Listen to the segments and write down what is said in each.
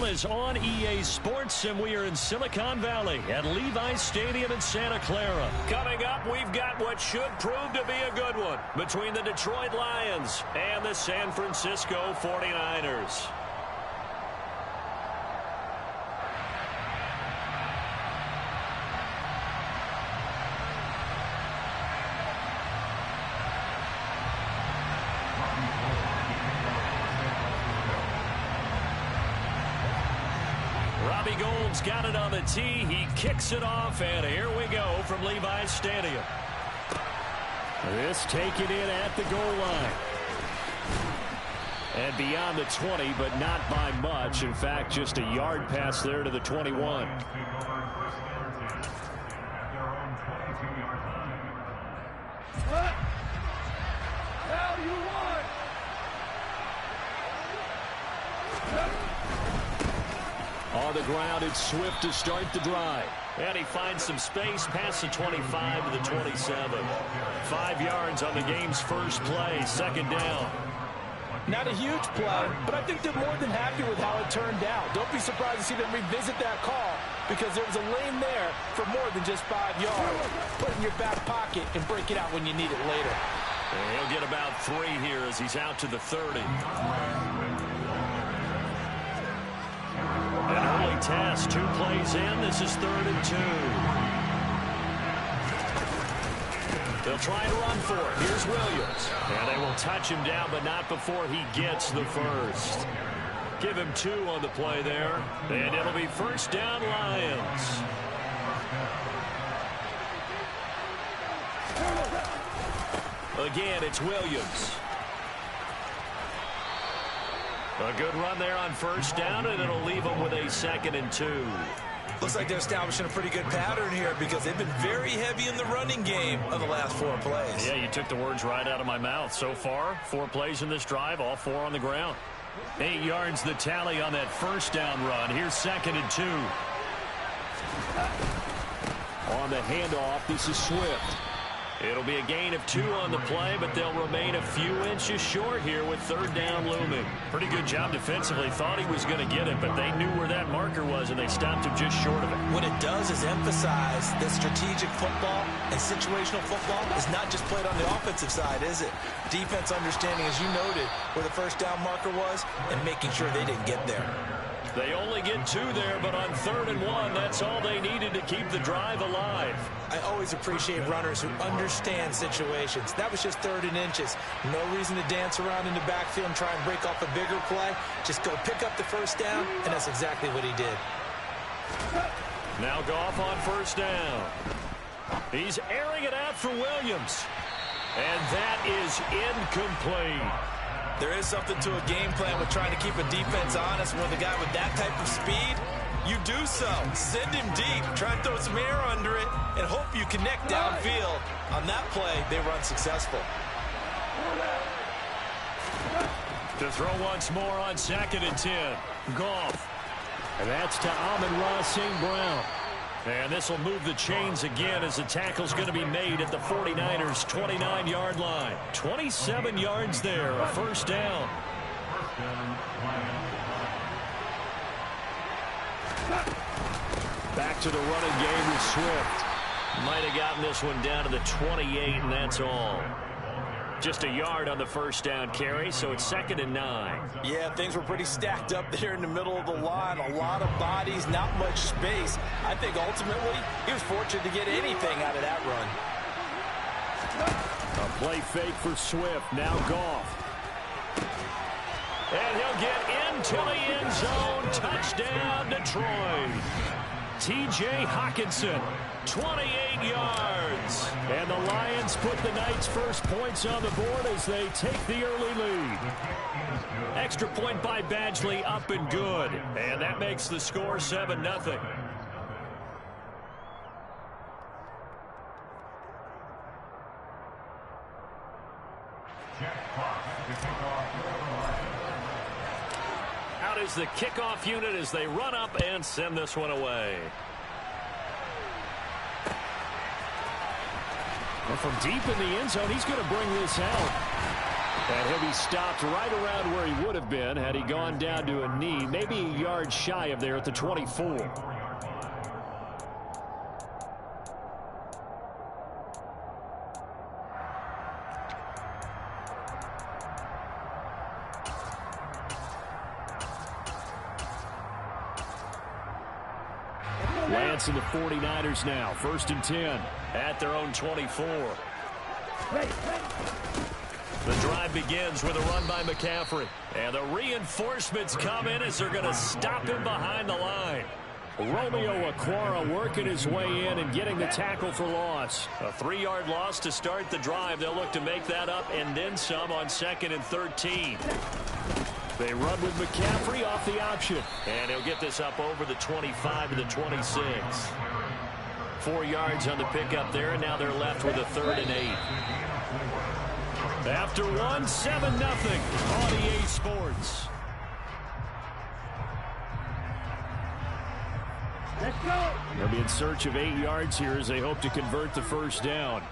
is on EA Sports, and we are in Silicon Valley at Levi's Stadium in Santa Clara. Coming up, we've got what should prove to be a good one between the Detroit Lions and the San Francisco 49ers. Gold's got it on the tee. He kicks it off, and here we go from Levi's Stadium. This taken in at the goal line. And beyond the 20, but not by much. In fact, just a yard pass there to the 21. What? How do you want? On the ground, it's Swift to start the drive. And he finds some space past the 25 to the 27. 5 yards on the game's first play, second down. Not a huge play, but I think they're more than happy with how it turned out. Don't be surprised to see them revisit that call because there was a lane there for more than just 5 yards. Put it in your back pocket and break it out when you need it later. And he'll get about 3 here as he's out to the 30. An early test, 2 plays in. This is 3rd and 2. They'll try to run for it. Here's Williams. And they will touch him down, but not before he gets the first. Give him 2 on the play there. And it'll be first down, Lions. Again, it's Williams. A good run there on first down, and it'll leave them with a 2nd and 2. Looks like they're establishing a pretty good pattern here because they've been very heavy in the running game of the last 4 plays. Yeah, you took the words right out of my mouth. So far, 4 plays in this drive, all 4 on the ground. 8 yards the tally on that first down run. Here's 2nd and 2. On the handoff, this is Swift. It'll be a gain of 2 on the play, but they'll remain a few inches short here with 3rd down looming. Pretty good job defensively. Thought he was going to get it, but they knew where that marker was, and they stopped him just short of it. What it does is emphasize that strategic football and situational football is not just played on the offensive side, is it? Defense understanding, as you noted, where the first down marker was and making sure they didn't get there. They only get 2 there, but on 3rd and 1, that's all they needed to keep the drive alive. I always appreciate runners who understand situations. That was just 3rd and inches. No reason to dance around in the backfield and try and break off a bigger play. Just go pick up the first down, and that's exactly what he did. Now Goff on first down. He's airing it out for Williams. And that is incomplete. There is something to a game plan with trying to keep a defense honest. With a guy with that type of speed, you do so. Send him deep. Try and throw some air under it and hope you connect downfield. On that play, they were unsuccessful. To throw once more on 2nd and 10. Goff. And that's to Amon-Ra St. Brown. And this will move the chains again as the tackle's going to be made at the 49ers' 29-yard line. 27 yards there, a first down. Back to the running game with Swift. Might have gotten this one down to the 28, and that's all. Just a yard on the first down carry, so it's 2nd and 9. Yeah, things were pretty stacked up there in the middle of the line. A lot of bodies, not much space. I think ultimately he was fortunate to get anything out of that run. A play fake for Swift. Now Goff. And he'll get into the end zone. Touchdown, Detroit. T.J. Hockenson, 28 yards. And the Lions put the Knights' first points on the board as they take the early lead. Extra point by Badgley, up and good. And that makes the score 7-0. Out is the kickoff unit as they run up and send this one away. And from deep in the end zone, he's going to bring this out. And he'll be stopped right around where he would have been had he gone down to a knee, maybe a yard shy of there at the 24. Lance and the 49ers now, 1st and 10 at their own 24. The drive begins with a run by McCaffrey. And the reinforcements come in as they're going to stop him behind the line. Romeo Okwara working his way in and getting the tackle for loss. A 3-yard loss to start the drive. They'll look to make that up and then some on 2nd and 13. They run with McCaffrey off the option. And he'll get this up over the 25 to the 26. 4 yards on the pickup there, and now they're left with a 3rd and 8. After 1, 7-0 on EA Sports. Let's go. They'll be in search of 8 yards here as they hope to convert the first down.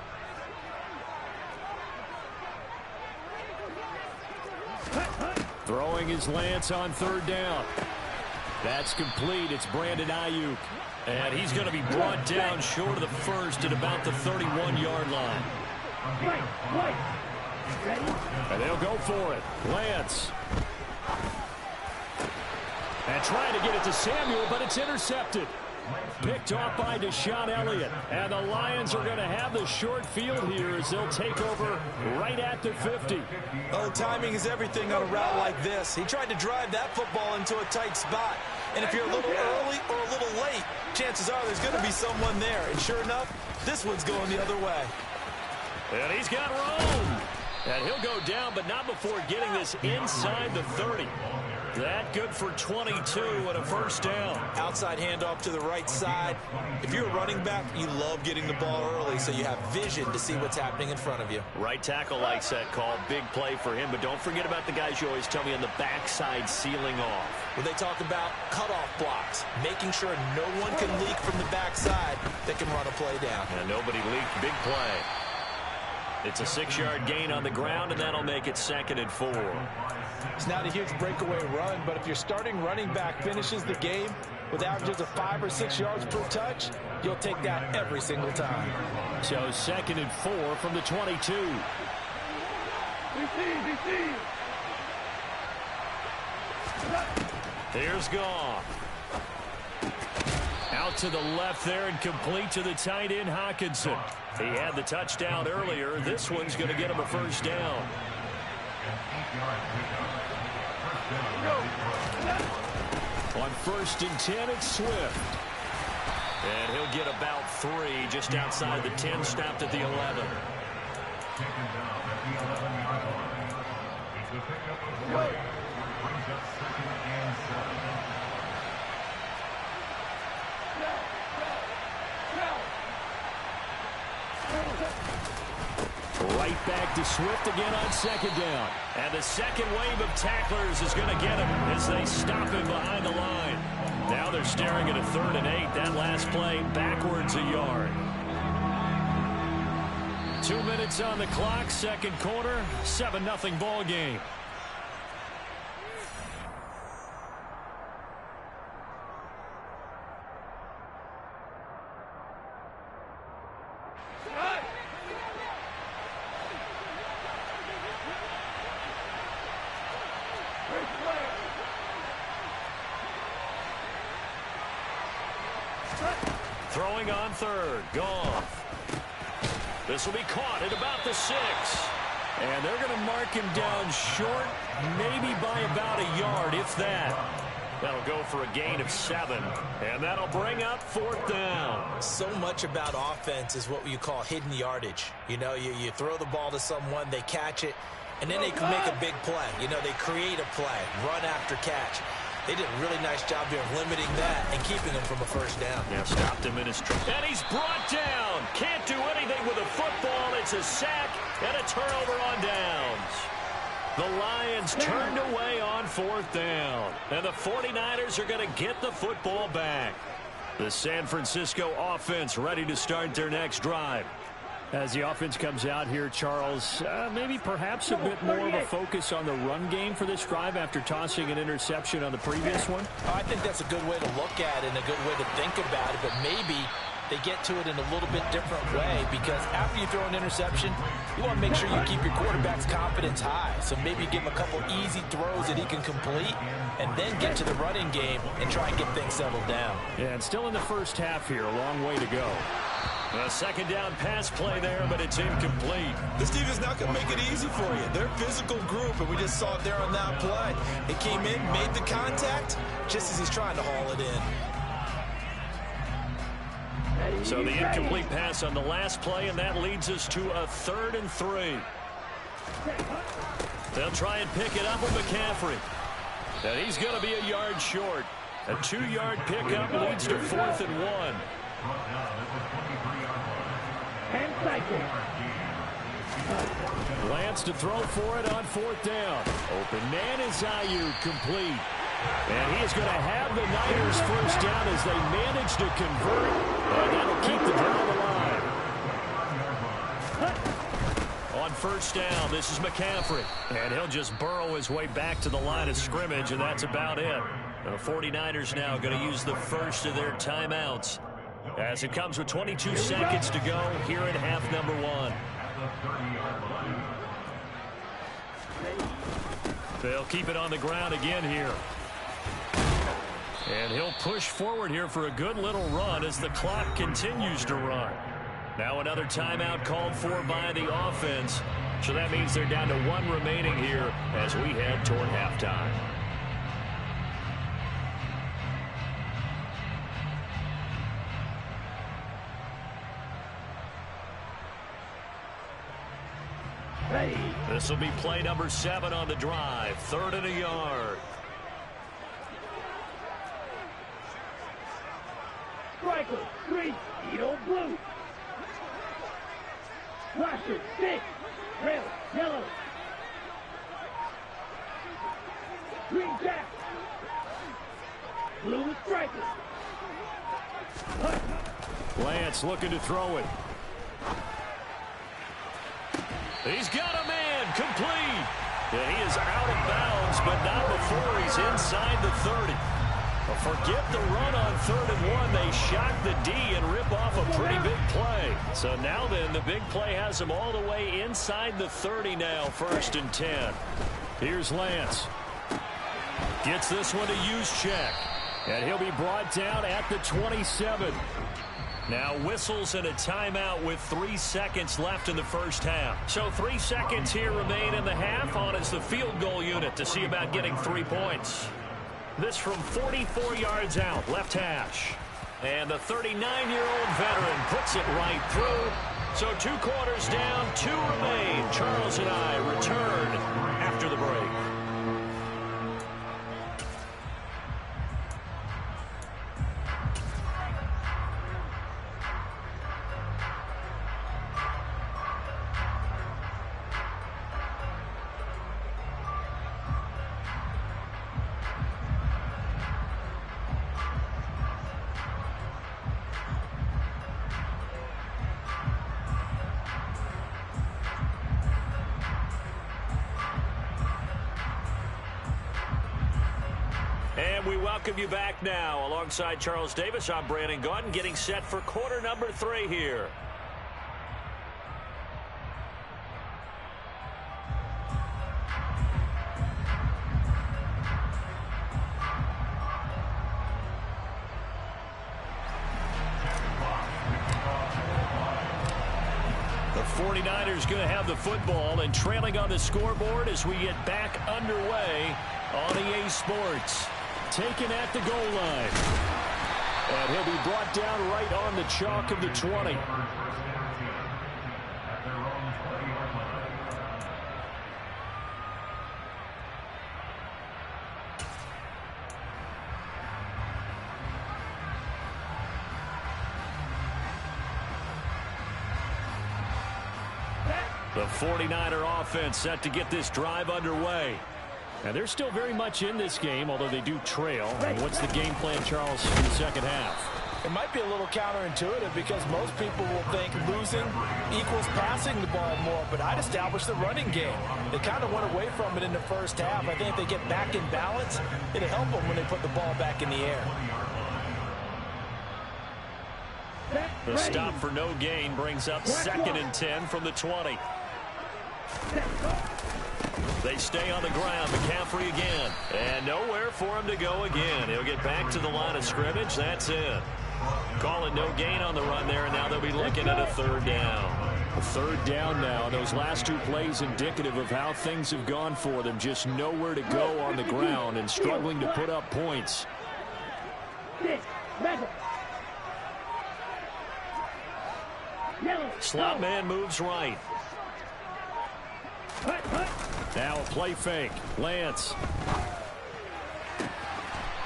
Throwing his Lance on 3rd down. That's complete. It's Brandon Ayuk. And he's going to be brought down short of the first at about the 31-yard line. And they'll go for it. Lance. And trying to get it to Samuel, but it's intercepted. Picked off by Deshaun Elliott. And the Lions are going to have the short field here as they'll take over right at the 50. Oh, timing is everything on a route like this. He tried to drive that football into a tight spot. And if you're a little early or a little late, chances are there's going to be someone there. And sure enough, this one's going the other way. And he's got room. And he'll go down, but not before getting this inside the 30. That good for 22 and a first down. Outside handoff to the right side. If you're a running back, you love getting the ball early so you have vision to see what's happening in front of you. Right tackle likes that call. Big play for him, but don't forget about the guys you always tell me on the backside sealing off. When they talk about cutoff blocks, making sure no one can leak from the backside that can run a play down. And nobody leaked. Big play. It's a 6-yard gain on the ground, and that'll make it 2nd and 4. It's not a huge breakaway run, but if your starting running back finishes the game with averages of 5 or 6 yards per touch, you'll take that every single time. So 2nd and 4 from the 22. Here's Goff. Out to the left there and complete to the tight end, Hockenson. He had the touchdown earlier. This one's going to get him a first down. On 1st and 10, it's Swift. And he'll get about 3 just outside the 10, stopped at the 11. Right back to Swift again on 2nd down. And the second wave of tacklers is going to get him as they stop him behind the line. Now they're staring at a 3rd and 8. That last play backwards a yard. 2 minutes on the clock, 2nd quarter, 7-0 ball game. Throwing on 3rd, Goff. This will be caught at about the 6. And they're going to mark him down short, maybe by about a yard, if that. That'll go for a gain of 7. And that'll bring up 4th down. So much about offense is what you call hidden yardage. You know, you throw the ball to someone, they catch it, and then they can make a big play. You know, they create a play, run after catch. They did a really nice job here of limiting that and keeping him from a first down. Yeah, stopped him in his track. And he's brought down. Can't do anything with a football. It's a sack and a turnover on downs. The Lions turned away on 4th down. And the 49ers are going to get the football back. The San Francisco offense ready to start their next drive. As the offense comes out here, Charles, maybe perhaps a bit more of a focus on the run game for this drive after tossing an interception on the previous one? I think that's a good way to look at it and a good way to think about it, but maybe they get to it in a little bit different way, because after you throw an interception, you want to make sure you keep your quarterback's confidence high. So maybe give him a couple easy throws that he can complete and then get to the running game and try and get things settled down. Yeah, and still in the first half here, a long way to go. A second down pass play there, but it's incomplete. This defense not going to make it easy for you. They're a physical group, and we just saw it there on that play. It came in, made the contact, just as he's trying to haul it in. So the incomplete pass on the last play, and that leads us to a 3rd and 3. They'll try and pick it up with McCaffrey. And he's going to be a yard short. A 2-yard pickup leads to 4th and 1. Lance to throw for it on 4th down. Open man is Ayuk, complete. And he is going to have the Niners first down as they manage to convert. And that'll keep the drive alive. On first down, this is McCaffrey. And he'll just burrow his way back to the line of scrimmage, and that's about it. The 49ers now going to use the first of their timeouts, as it comes with 22 seconds to go here at half number 1. They'll keep it on the ground again here. And he'll push forward here for a good little run as the clock continues to run. Now another timeout called for by the offense. So that means they're down to 1 remaining here as we head toward halftime. This will be play number 7 on the drive. 3rd and a yard. Striker, 3, Edo blue. Flasher, 6, red, yellow. Green jack. Blue is striker. Lance looking to throw it. He's got a man, complete. And he is out of bounds, but not before he's inside the 30. Forget the run on 3rd and 1. They shock the D and rip off a pretty big play. So now then, the big play has him all the way inside the 30 now, 1st and 10. Here's Lance. Gets this one to Juszczyk. And he'll be brought down at the 27. Now whistles and a timeout with 3 seconds left in the first half. So 3 seconds here remain in the half. On is the field goal unit to see about getting 3 points. This from 44 yards out, left hash. And the 39-year-old veteran puts it right through. So 2 quarters down, 2 remain. Charles and I return after the break. We welcome you back now. Alongside Charles Davis, I'm Brandon Gaudin, getting set for quarter number 3 here. The 49ers going to have the football and trailing on the scoreboard as we get back underway on EA Sports. Taken at the goal line. And he'll be brought down right on the chalk of the 20. The 49er offense set to get this drive underway. And they're still very much in this game, although they do trail. And what's the game plan, Charles, in the second half? It might be a little counterintuitive because most people will think losing equals passing the ball more, but I'd establish the running game. They kind of went away from it in the first half. I think if they get back in balance, it'll help them when they put the ball back in the air. The stop for no gain brings up 2nd and 10 from the 20. They stay on the ground. McCaffrey again. And nowhere for him to go again. He'll get back to the line of scrimmage. That's it. Call it no gain on the run there, and now they'll be looking at a 3rd down. A 3rd down now. Those last 2 plays indicative of how things have gone for them. Just nowhere to go on the ground and struggling to put up points. Slot man moves right. Now a play fake. Lance.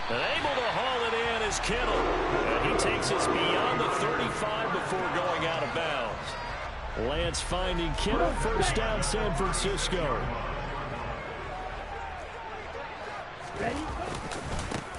And able to haul it in is Kittle. And he takes us beyond the 35 before going out of bounds. Lance finding Kittle. 1st down, San Francisco.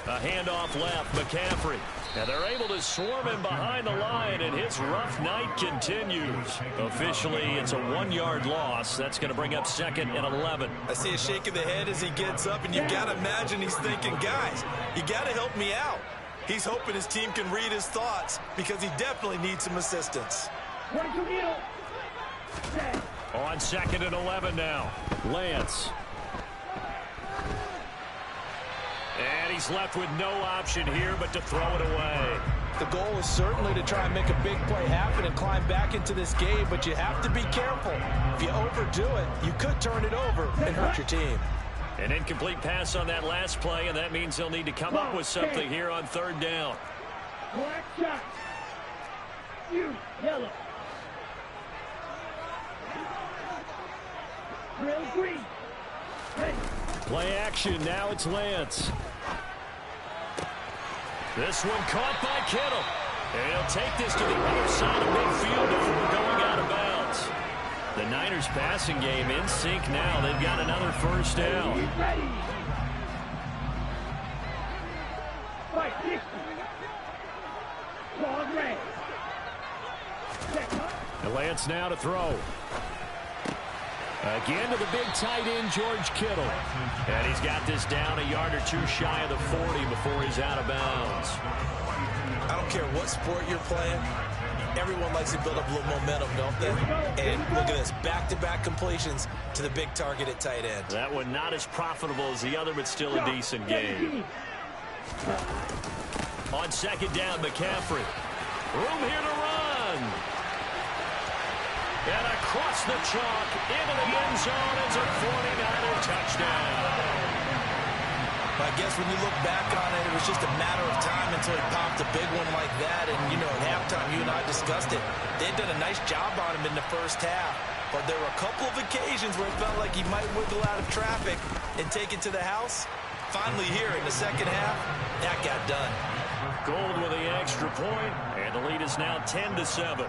A handoff left, McCaffrey. And they're able to swarm him behind the line, and his rough night continues. Officially, it's a 1-yard loss. That's going to bring up 2nd and 11. I see a shake of the head as he gets up, and you've got to imagine he's thinking, guys, you got to help me out. He's hoping his team can read his thoughts because he definitely needs some assistance. On 2nd and 11 now. Lance. And he's left with no option here but to throw it away. The goal is certainly to try and make a big play happen and climb back into this game, but you have to be careful. If you overdo it, you could turn it over and hurt your team. An incomplete pass on that last play, and that means they'll need to come up with something here on 3rd down. Black shot. You, yellow. Real green. Ready. Play action. Now it's Lance. This one caught by Kittle. And he'll take this to the other side of midfield before going out of bounds. The Niners passing game in sync now. They've got another 1st down. Ready. Fight 60. Ball red. And Lance now to throw. Again to the big tight end, George Kittle. And he's got this down a yard or 2 shy of the 40 before he's out of bounds. I don't care what sport you're playing. Everyone likes to build up a little momentum, don't they? And look at this, back-to-back completions to the big target at tight end. That one not as profitable as the other, but still a decent game. On 2nd down, McCaffrey. Room here to run. And across the chalk into the end zone. It's a 49er touchdown. I guess when you look back on it, it was just a matter of time until he popped a big one like that. And, you know, at halftime, you and I discussed it. They'd done a nice job on him in the first half. But there were a couple of occasions where it felt like he might wiggle out of traffic and take it to the house. Finally here in the second half, that got done. Gold with the extra point, and the lead is now 10-7.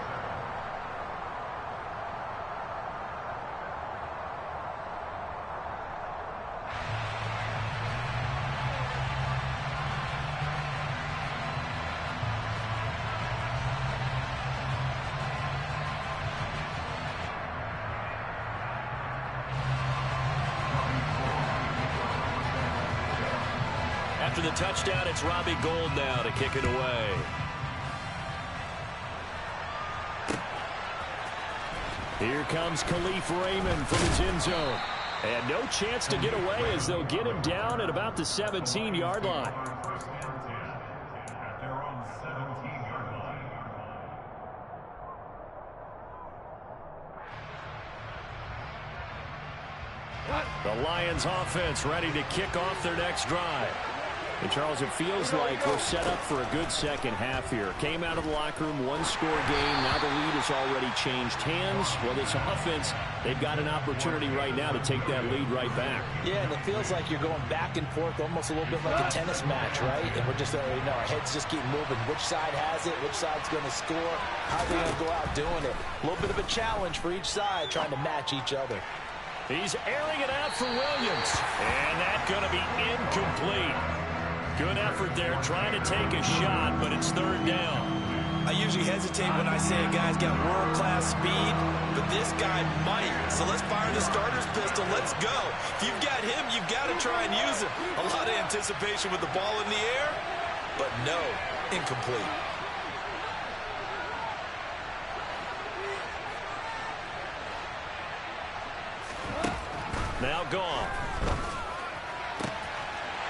After the touchdown, it's Robbie Gould now to kick it away. Here comes Khalif Raymond from his end zone. And no chance to get away as they'll get him down at about the 17-yard line. The Lions offense ready to kick off their next drive. And Charles, it feels like we're set up for a good second half here. Came out of the locker room, 1-score game. Now the lead has already changed hands. Well, this offense, they've got an opportunity right now to take that lead right back. Yeah, and it feels like you're going back and forth almost a little bit like a tennis match, right? And we're just, our heads just keep moving. Which side has it? Which side's going to score? How are they going to go out doing it? A little bit of a challenge for each side, trying to match each other. He's airing it out for Williams. And that's going to be incomplete. Good effort there, trying to take a shot, but it's third down. I usually hesitate when I say a guy's got world-class speed, but this guy might. So let's fire the starter's pistol. Let's go. If you've got him, you've got to try and use him. A lot of anticipation with the ball in the air, but no, incomplete. Now gone.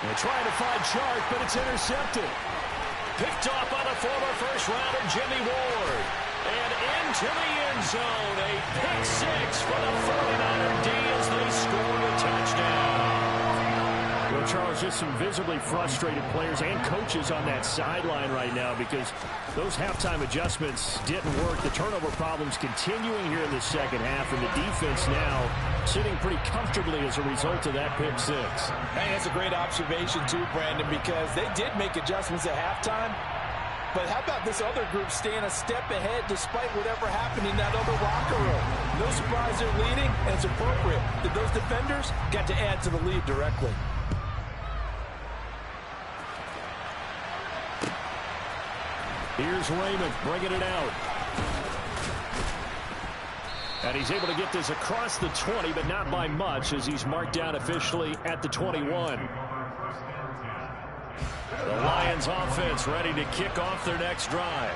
They're trying to find Chark, but it's intercepted. Picked off by the former first-rounder Jimmy Ward. And into the end zone. A pick six for the 49er D as they score a touchdown. Well, Charles, just some visibly frustrated players and coaches on that sideline right now because those halftime adjustments didn't work. The turnover problems continuing here in the second half, and the defense now sitting pretty comfortably as a result of that pick six. Hey, that's a great observation too, Brandon, because they did make adjustments at halftime. But how about this other group staying a step ahead despite whatever happened in that other locker room? No surprise they're leading, and it's appropriate that those defenders got to add to the lead directly. Here's Raymond bringing it out. And he's able to get this across the 20, but not by much as he's marked down officially at the 21. The Lions offense ready to kick off their next drive.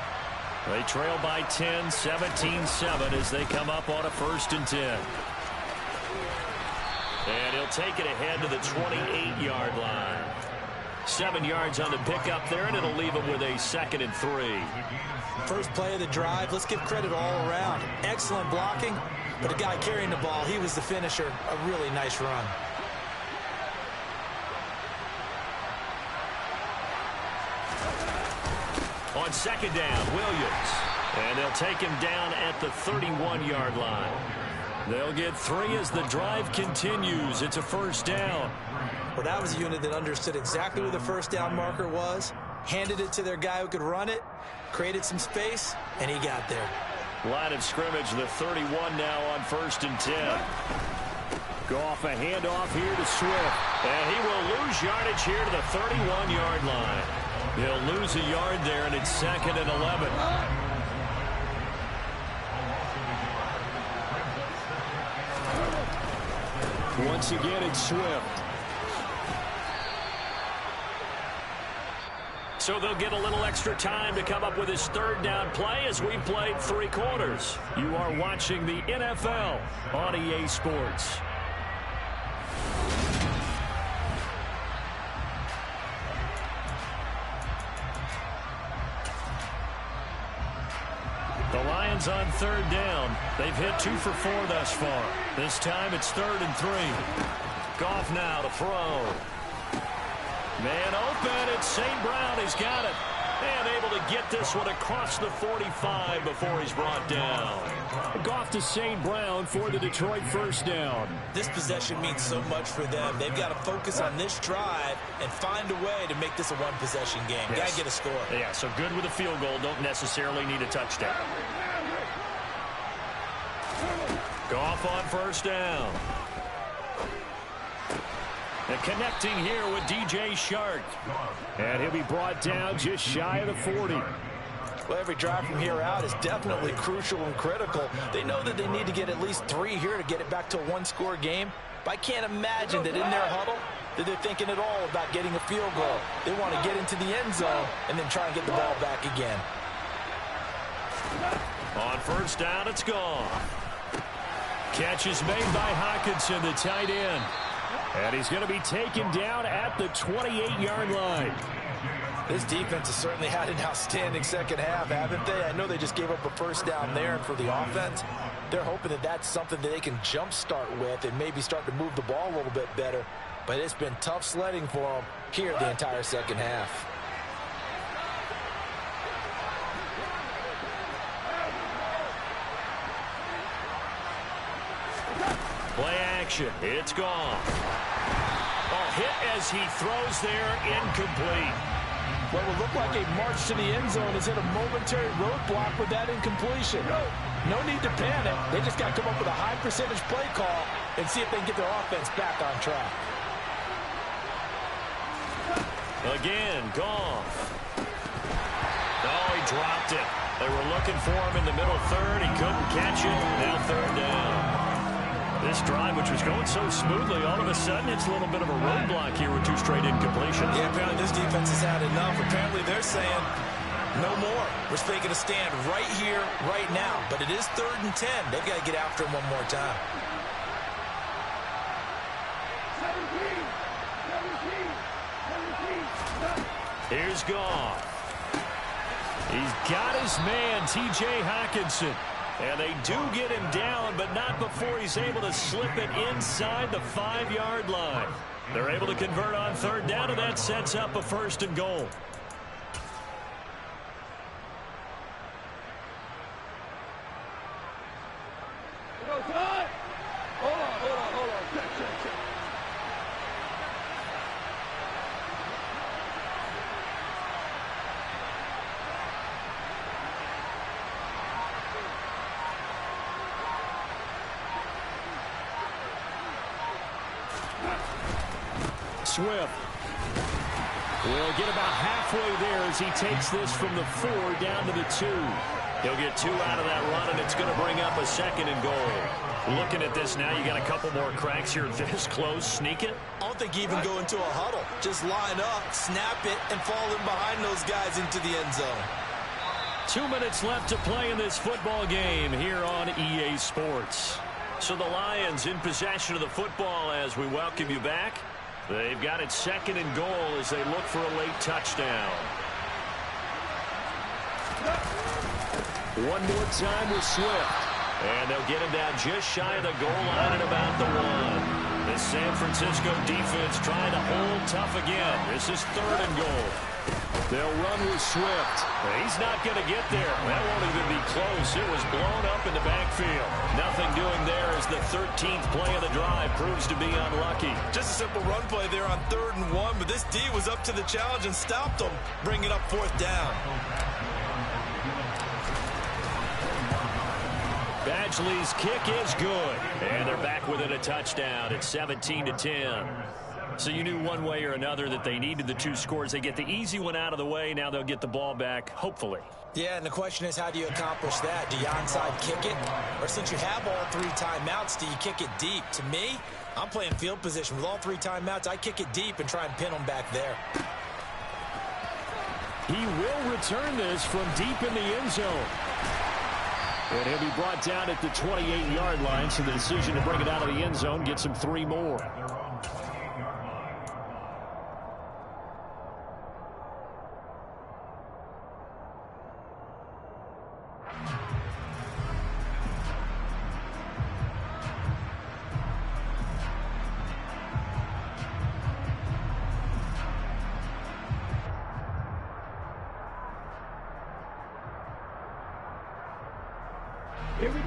They trail by 10, 17-7 as they come up on a 1st and 10. And he'll take it ahead to the 28-yard line. 7 yards on the pickup there, and it'll leave him with a 2nd and 3. First play of the drive, let's give credit all around. Excellent blocking, but the guy carrying the ball, he was the finisher. A really nice run. On 2nd down, Williams. And they'll take him down at the 31-yard line. They'll get 3 as the drive continues. It's a 1st down. Well, that was a unit that understood exactly where the 1st down marker was, handed it to their guy who could run it, created some space, and he got there. Line of scrimmage, the 31 now on 1st and 10. Goff a handoff here to Swift. And he will lose yardage here to the 31-yard line. He'll lose a yard there, and it's 2nd and 11. Once again, it's Swift. So they'll get a little extra time to come up with his 3rd down play as we've played 3 quarters. You are watching the NFL on EA Sports. The Lions on 3rd down. They've hit 2 for 4 thus far. This time it's 3rd and 3. Goff now to throw. Man open, it's St. Brown. He's got it. And able to get this one across the 45 before he's brought down. Goff to St. Brown for the Detroit 1st down. This possession means so much for them. They've got to focus on this drive and find a way to make this a one-possession game. Yes. Got to get a score. Yeah, so good with a field goal. Don't necessarily need a touchdown. Goff on 1st down. And connecting here with DJ Chark. And he'll be brought down just shy of the 40. Well, every drive from here out is definitely crucial and critical. They know that they need to get at least 3 here to get it back to a 1-score game. But I can't imagine that in their huddle that they're thinking at all about getting a field goal. They want to get into the end zone and then try and get the ball back again. On 1st down, it's gone. Catch is made by Hockenson, the tight end. And he's going to be taken down at the 28-yard line. This defense has certainly had an outstanding second half, haven't they? I know they just gave up a 1st down there, and for the offense, they're hoping that that's something that they can jumpstart with and maybe start to move the ball a little bit better. But it's been tough sledding for them here the entire second half. Play action. It's gone. Oh, hit as he throws there, incomplete. What will look like a march to the end zone is hit a momentary roadblock with that incompletion. No need to panic. They just got to come up with a high percentage play call and see if they can get their offense back on track. Again, Goff. Oh, he dropped it. They were looking for him in the middle third. He couldn't catch it. Now third down. This drive, which was going so smoothly, all of a sudden it's a little bit of a roadblock here with 2 straight incompletions. Yeah, apparently this defense has had enough. Apparently they're saying no more. We're making a stand right here, right now. But it is 3rd and 10. They've got to get after him one more time. 17. Here's Goff. He's got his man, T.J. Hockenson. And they do get him down, but not before he's able to slip it inside the 5-yard line. They're able to convert on third down, and that sets up a 1st and goal. Hold on. Check. Swift will get about halfway there as he takes this from the 4 down to the 2. He'll get 2 out of that run, and it's going to bring up a 2nd and goal. Looking at this now, you got a couple more cracks here this close. Sneak it. I don't think you even go into a huddle. Just line up, snap it, and fall in behind those guys into the end zone. 2 minutes left to play in this football game here on EA Sports. So the Lions in possession of the football as we welcome you back. They've got it 2nd and goal as they look for a late touchdown. One more time with Swift. And they'll get him down just shy of the goal line at about the 1. The San Francisco defense trying to hold tough again. This is 3rd and goal. They'll run with Swift. He's not going to get there. That won't even be close. It was blown up in the backfield. Nothing doing there as the 13th play of the drive proves to be unlucky. Just a simple run play there on 3rd and 1, but this D was up to the challenge and stopped them, bringing up 4th down. Badgley's kick is good. And they're back within a touchdown. It's 17-10. So you knew one way or another that they needed the 2 scores. They get the easy one out of the way. Now they'll get the ball back, hopefully. Yeah, and the question is, how do you accomplish that? Do you onside kick it? Or since you have all 3 timeouts, do you kick it deep? To me, I'm playing field position. With all 3 timeouts, I kick it deep and try and pin them back there. He will return this from deep in the end zone. And he'll be brought down at the 28-yard line, so the decision to bring it out of the end zone gets him 3 more.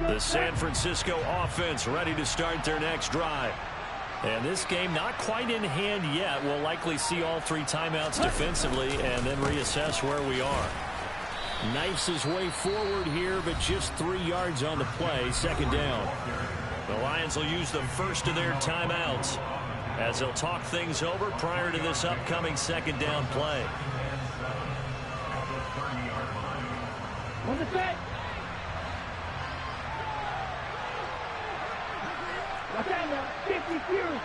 The San Francisco offense ready to start their next drive. And this game not quite in hand yet. We'll likely see all 3 timeouts defensively and then reassess where we are. Knifes his way forward here, but just 3 yards on the play. 2nd down. The Lions will use the first of their timeouts as they'll talk things over prior to this upcoming 2nd down play. On the set. Watch out now. 50 Fury.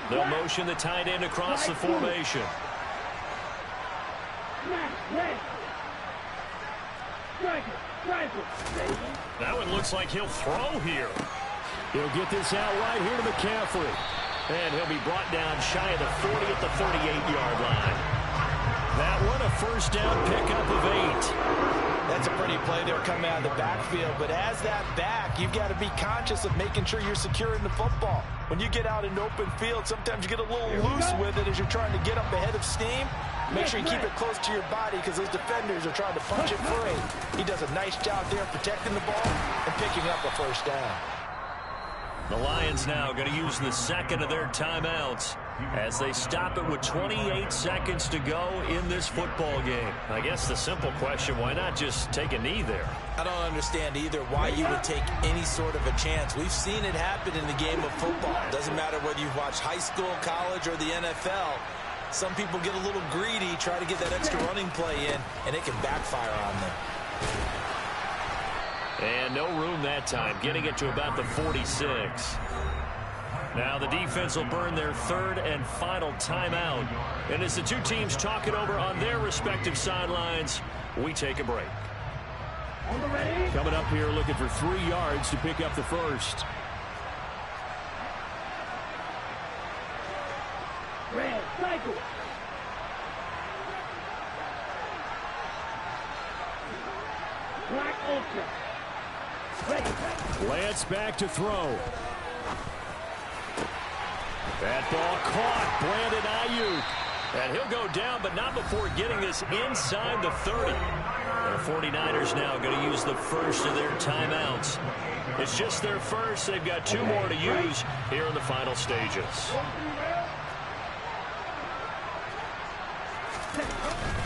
They'll motion the tight end across the formation. That one looks like he'll throw here. He'll get this out right here to McCaffrey. And he'll be brought down shy of the 40 at the 38-yard line. That one a first down pickup of 8. That's a pretty play there coming out of the backfield. But as that back, you've got to be conscious of making sure you're securing the football. When you get out in open field, sometimes you get a little loose with it as you're trying to get up ahead of steam. Make sure you keep it close to your body because those defenders are trying to punch it free. He does a nice job there protecting the ball and picking up a first down. The Lions now going to use the second of their timeouts as they stop it with 28 seconds to go in this football game. I guess the simple question, why not just take a knee there? I don't understand either why you would take any sort of a chance. We've seen it happen in the game of football. Doesn't matter whether you've watched high school, college, or the NFL. Some people get a little greedy, try to get that extra running play in, and it can backfire on them. And no room that time, getting it to about the 46. Now the defense will burn their third and final timeout. And as the two teams talk it over on their respective sidelines, we take a break. Coming up here looking for 3 yards to pick up the first. Red, cycle. Black ultra. Lance back to throw. That ball caught. Brandon Ayuk. And he'll go down, but not before getting this inside the 30. The 49ers now going to use the first of their timeouts. It's just their first. They've got 2 more to use here in the final stages.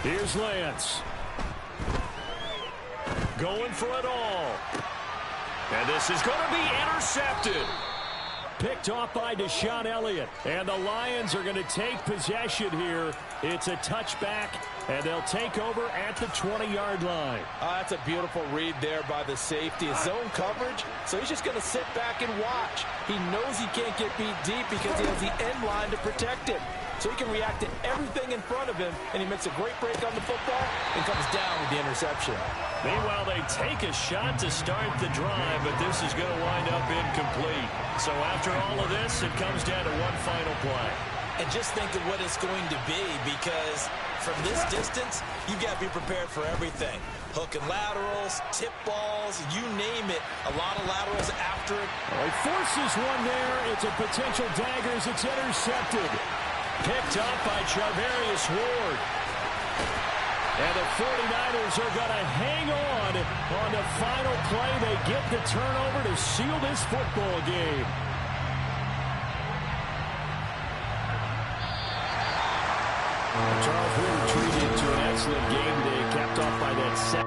Here's Lance. Going for it all. And this is going to be intercepted. Picked off by Deshaun Elliott. And the Lions are going to take possession here. It's a touchback, and they'll take over at the 20-yard line. That's a beautiful read there by the safety. It's zone coverage, so he's just going to sit back and watch. He knows he can't get beat deep because he has the end line to protect him. So he can react to everything in front of him, and he makes a great break on the football and comes down with the interception. Meanwhile, they take a shot to start the drive, but this is going to wind up incomplete. So after all of this, it comes down to one final play. And just think of what it's going to be, because from this distance, you've got to be prepared for everything. Hook and laterals, tip balls, you name it. A lot of laterals after it. Well, he forces one there. It's a potential dagger as it's intercepted. Picked up by Charvarius Ward. And the 49ers are going to hang on the final play. They get the turnover to seal this football game. Charles Wood treated to an excellent game day, capped off by that set.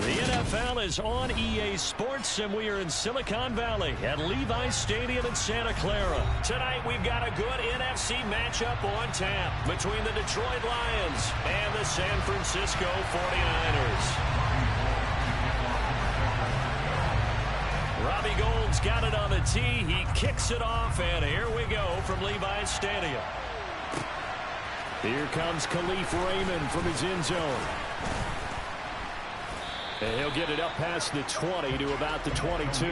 The NFL is on EA Sports, and we are in Silicon Valley at Levi's Stadium in Santa Clara. Tonight, we've got a good NFC matchup on tap between the Detroit Lions and the San Francisco 49ers. Robbie Gould's got it on the tee. He kicks it off, and here we go from Levi's Stadium. Here comes Khalif Raymond from his end zone. And he'll get it up past the 20 to about the 22.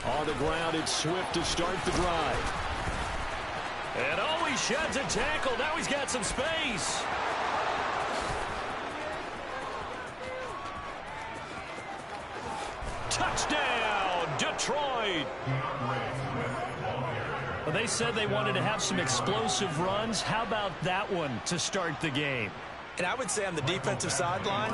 On the ground, it's Swift to start the drive. And oh, he sheds a tackle. Now he's got some space. Touchdown, Detroit. Well, they said they wanted to have some explosive runs. How about that one to start the game? And I would say on the defensive sideline,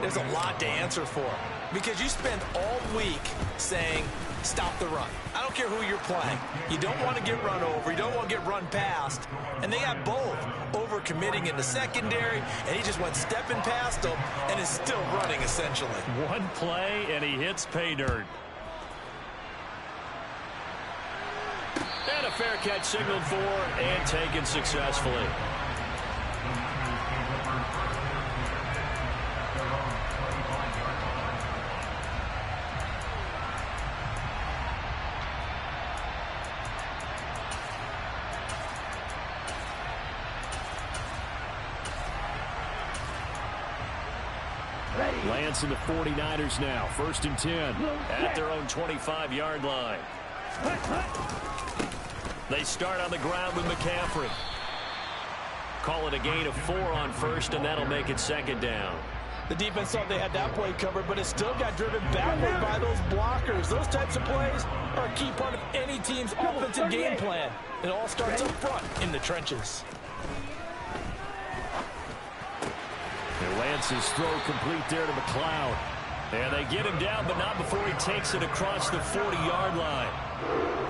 there's a lot to answer for. Because you spend all week saying, stop the run. I don't care who you're playing. You don't want to get run over. You don't want to get run past. And they got both. Over-committing in the secondary, and he just went stepping past them and is still running, essentially. One play, and he hits pay dirt. a fair catch signaled for and taken successfully. Lance and the 49ers now. 1st and 10 at their own 25-yard line. They start on the ground with McCaffrey. Call it a gain of 4 on 1st, and that'll make it 2nd down. The defense thought they had that play covered, but it still got driven backward by those blockers. Those types of plays are a key part of any team's offensive game plan. It all starts up front in the trenches. And Lance's throw complete there to McLeod. And they get him down, but not before he takes it across the 40-yard line.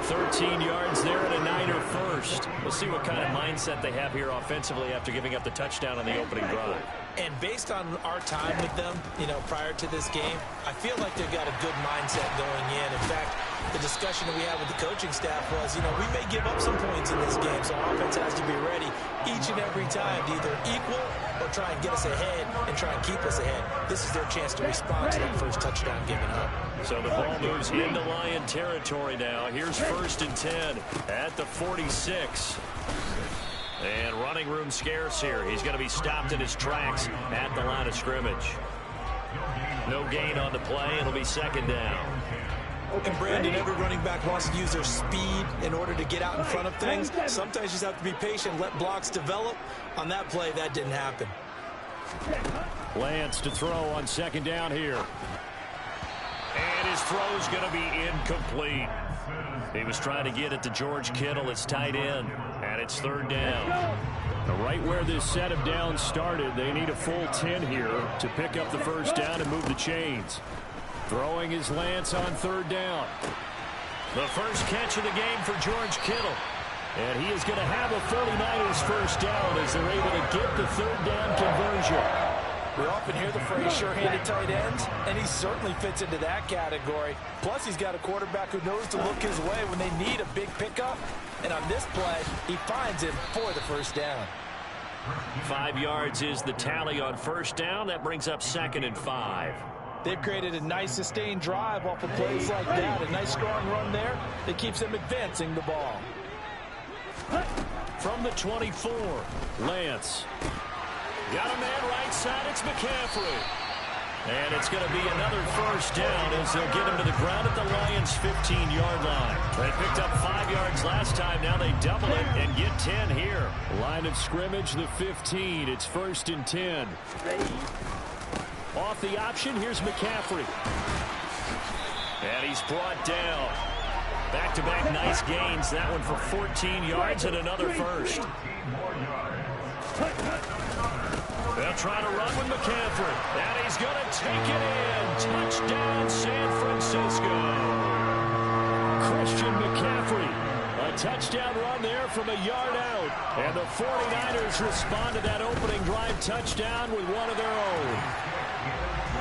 13 yards there and a Niner first. We'll see what kind of mindset they have here offensively after giving up the touchdown on the opening drive. And based on our time with them, prior to this game, I feel like they've got a good mindset going in. In fact, the discussion that we had with the coaching staff was, we may give up some points in this game, so offense has to be ready each and every time to either equal or try and get us ahead and try and keep us ahead. This is their chance to respond to that first touchdown given up. So the ball moves into Lion territory now. Here's 1st and 10 at the 46. And running room scarce here. He's going to be stopped in his tracks at the line of scrimmage. No gain on the play. It'll be 2nd down. And Brandon, every running back wants to use their speed in order to get out in front of things. Sometimes you just have to be patient, let blocks develop. On that play, that didn't happen. Lance to throw on 2nd down here. And his throw's going to be incomplete. He was trying to get it to George Kittle. It's tight end, and it's 3rd down. Now, right where this set of downs started, they need a full 10 here to pick up the 1st down and move the chains. Throwing is Lance on 3rd down. The first catch of the game for George Kittle. And he is going to have a 49ers 1st down as they're able to get the 3rd down conversion. We often hear the phrase sure-handed tight ends, and he certainly fits into that category. Plus, he's got a quarterback who knows to look his way when they need a big pickup. And on this play, he finds him for the 1st down. 5 yards is the tally on 1st down. That brings up 2nd and 5. They've created a nice sustained drive off of plays like that. A nice strong run there that keeps them advancing the ball. From the 24, Lance. Got a man right side. It's McCaffrey. And it's going to be another 1st down as they'll get him to the ground at the Lions' 15-yard line. They picked up 5 yards last time. Now they double it and get 10 here. Line of scrimmage, the 15. It's 1st and 10. Off the option, here's McCaffrey. And he's brought down. Back-to-back nice gains. That one for 14 yards and another 1st. They'll try to run with McCaffrey. And he's going to take it in. Touchdown, San Francisco. Christian McCaffrey. A touchdown run there from a yard out. And the 49ers respond to that opening drive touchdown with one of their own.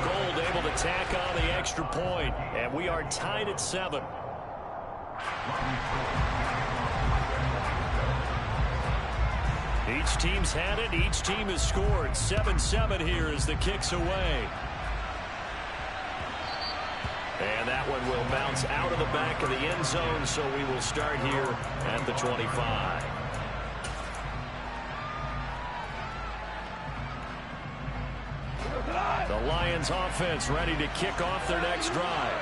Gold able to tack on the extra point. And we are tied at 7. Each team's had it. Each team has scored. 7-7 here as the kick's away. And that one will bounce out of the back of the end zone, so we will start here at the 25. The Lions offense ready to kick off their next drive.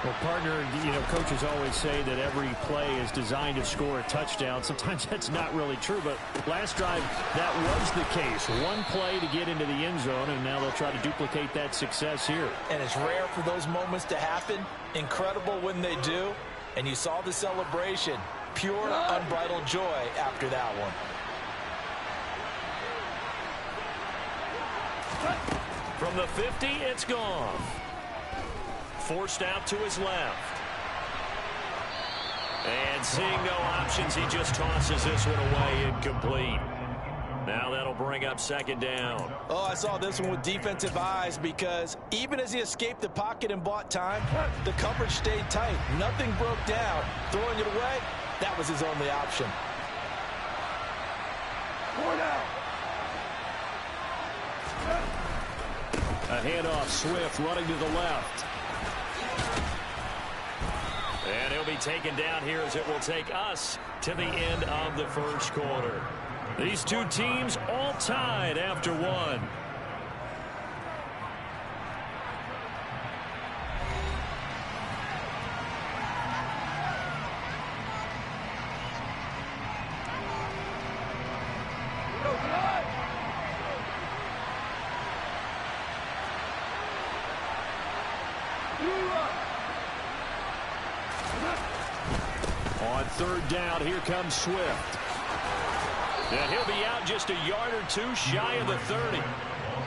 Well, partner, coaches always say that every play is designed to score a touchdown. Sometimes that's not really true, but last drive, that was the case. One play to get into the end zone, and now they'll try to duplicate that success here. And it's rare for those moments to happen. Incredible when they do. And you saw the celebration. Pure, unbridled joy after that one. From the 50, it's gone. Forced out to his left. And seeing no options, he just tosses this one away incomplete. Now that'll bring up 2nd down. Oh, I saw this one with defensive eyes because even as he escaped the pocket and bought time, the coverage stayed tight. Nothing broke down. Throwing it away, that was his only option. A handoff, Swift running to the left. And he'll be taken down here as it will take us to the end of the first quarter. These two teams all tied after one. On third down, here comes Swift. And he'll be out just a yard or two shy of the 30.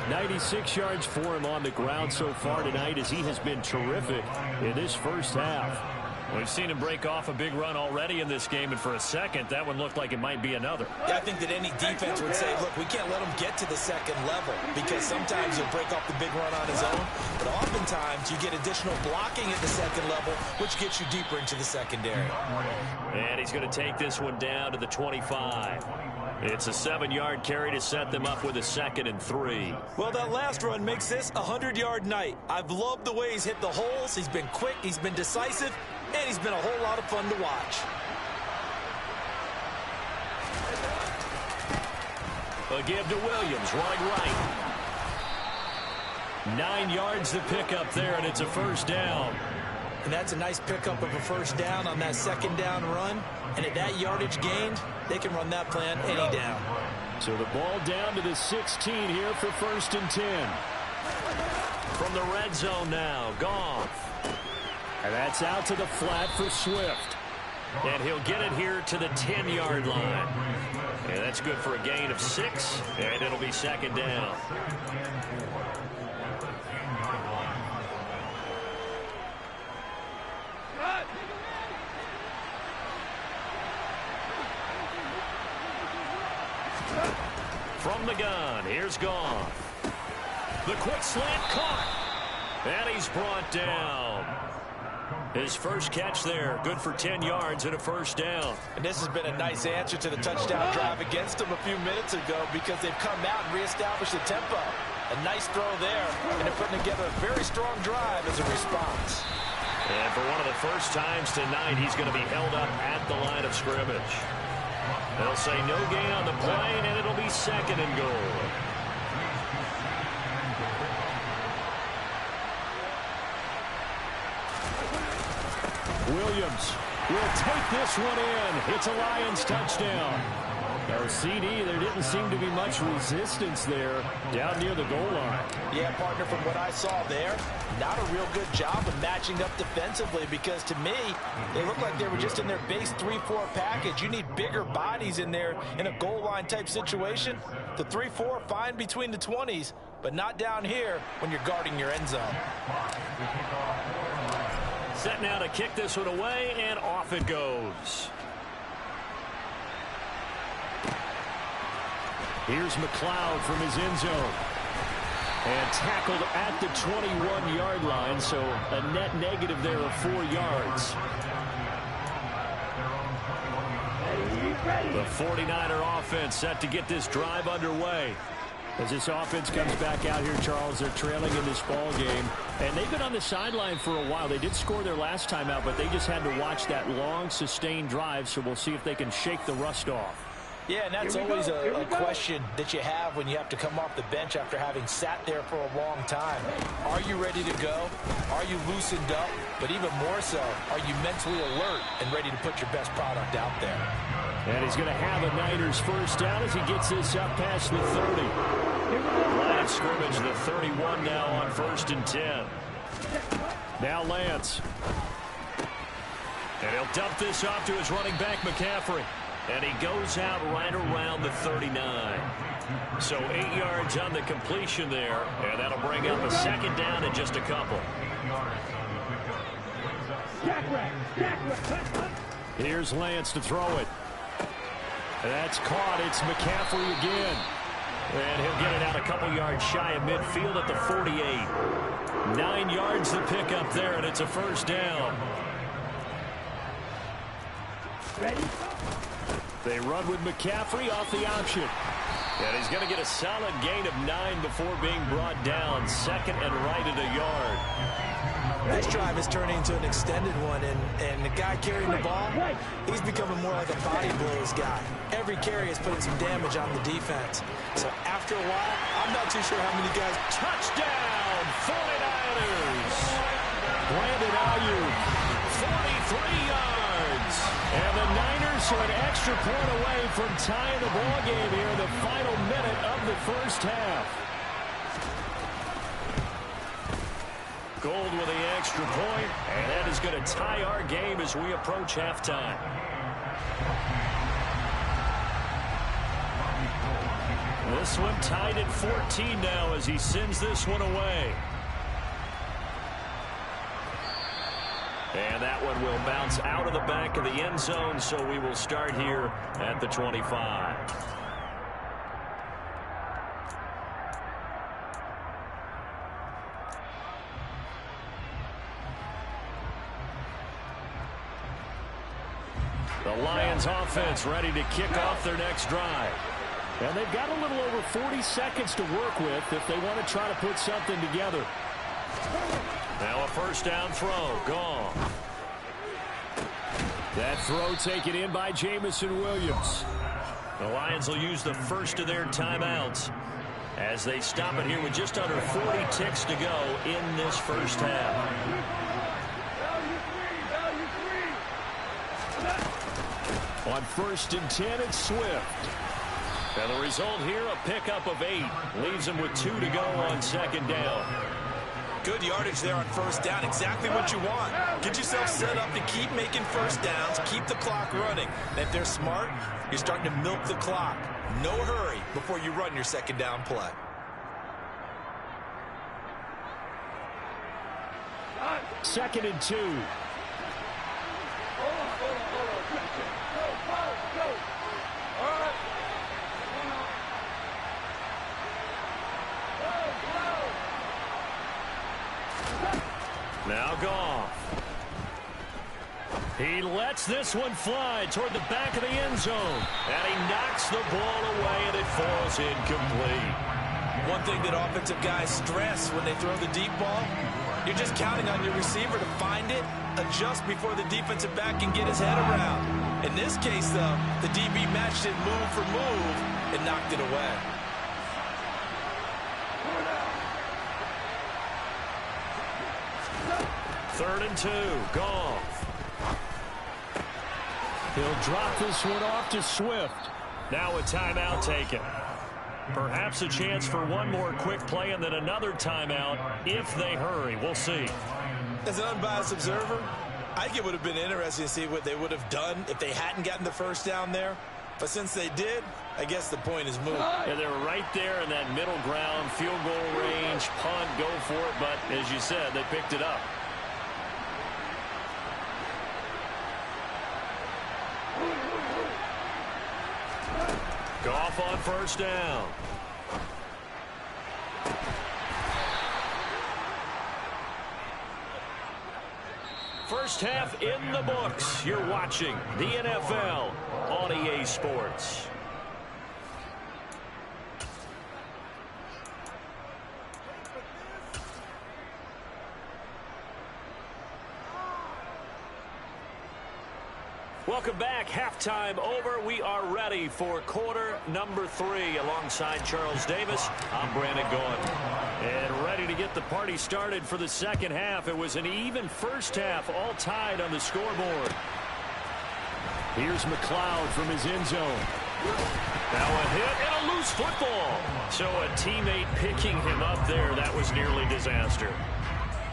96 yards for him on the ground so far tonight as he has been terrific in this first half. We've seen him break off a big run already in this game, and for a second, that one looked like it might be another. Yeah, I think that any defense would say, look, we can't let him get to the second level because sometimes he'll break off the big run on his own, but oftentimes you get additional blocking at the second level, which gets you deeper into the secondary. And he's going to take this one down to the 25. It's a 7-yard carry to set them up with a 2nd and 3. Well, that last run makes this a 100-yard night. I've loved the way he's hit the holes. He's been quick. He's been decisive. And he's been a whole lot of fun to watch. A give to Williams, running right. 9 yards to pick up there, and it's a first down. And that's a nice pickup of a first down on that second down run. And at that yardage gained, they can run that plan any down. So the ball down to the 16 here for 1st and 10. From the red zone now, Goff. And that's out to the flat for Swift. And he'll get it here to the 10-yard line. And that's good for a gain of 6, and it'll be 2nd down. From the gun, here's Goff. The quick slant caught. And he's brought down. His first catch there, good for 10 yards and a first down. And this has been a nice answer to the touchdown drive against them a few minutes ago because they've come out and reestablished the tempo. A nice throw there, and they're putting together a very strong drive as a response. And for one of the first times tonight, he's going to be held up at the line of scrimmage. They'll say no gain on the play, and it'll be 2nd and goal. Williams will take this one in. It's a Lions touchdown. Now, CD, there didn't seem to be much resistance there down near the goal line. Yeah, partner, from what I saw there, not a real good job of matching up defensively because to me, they look like they were just in their base 3-4 package. You need bigger bodies in there in a goal line type situation. The 3-4, fine between the 20s, but not down here when you're guarding your end zone. Set now to kick this one away, and off it goes. Here's McLeod from his end zone. And tackled at the 21-yard line, so a net negative there of 4 yards. The 49er offense set to get this drive underway. As this offense comes back out here, Charles, they're trailing in this ball game. And they've been on the sideline for a while. They did score their last time out, but they just had to watch that long, sustained drive, so we'll see if they can shake the rust off. Yeah, and that's always a question that you have when you have to come off the bench after having sat there for a long time. Are you ready to go? Are you loosened up? But even more so, are you mentally alert and ready to put your best product out there? And he's going to have a Niners first down as he gets this up past the 30. Line of scrimmage, the 31 now on 1st and 10. Now Lance. And he'll dump this off to his running back, McCaffrey. And he goes out right around the 39. So 8 yards on the completion there. And that'll bring up a 2nd down in just a couple. Here's Lance to throw it. That's caught. It's McCaffrey again. And he'll get it out a couple yards shy of midfield at the 48. 9 yards to pick up there, and it's a first down. Ready? They run with McCaffrey off the option. And he's going to get a solid gain of 9 before being brought down. Second and right at a yard. This drive is turning into an extended one, and the guy carrying the ball, he's becoming more like a body blows guy. Every carry is putting some damage on the defense. So after a while, I'm not too sure how many guys. Touchdown, 49ers. Brandon Ayuk, 43 yards. And the Niners are an extra point away from tying the ball game here in the final minute of the first half. Gold with the extra point, and that is going to tie our game as we approach halftime. This one tied at 14 now as he sends this one away. And that one will bounce out of the back of the end zone, so we will start here at the 25. The Lions offense ready to kick off their next drive. And they've got a little over 40 seconds to work with if they want to try to put something together. Now a first down throw, gone. That throw taken in by Jamison Williams. The Lions will use the first of their timeouts as they stop it here with just under 40 ticks to go in this first half. On 1st and 10, it's Swift. And the result here, a pickup of 8. Leaves him with 2 to go on second down. Good yardage there on first down. Exactly what you want. Get yourself set up to keep making first downs, keep the clock running. And if they're smart, you're starting to milk the clock. No hurry before you run your second down play. Second and 2. Now Goff. He lets this one fly toward the back of the end zone. And he knocks the ball away, and it falls incomplete. One thing that offensive guys stress when they throw the deep ball, you're just counting on your receiver to find it, adjust before the defensive back can get his head around. In this case, though, the DB matched it move for move and knocked it away. Third and 2, Goff. He'll drop this one off to Swift. Now a timeout taken. Perhaps a chance for one more quick play and then another timeout if they hurry. We'll see. As an unbiased observer, I think it would have been interesting to see what they would have done if they hadn't gotten the first down there. But since they did, I guess the point is moot. And they're right there in that middle ground, field goal range, punt, go for it. But as you said, they picked it up. Goff on first down. First half in the books. You're watching the NFL on EA Sports. Welcome back. Halftime over. We are ready for quarter number 3. Alongside Charles Davis, I'm Brandon Gaudin. And ready to get the party started for the second half. It was an even first half, all tied on the scoreboard. Here's McLeod from his end zone. Now a hit and a loose football. So a teammate picking him up there. That was nearly disaster.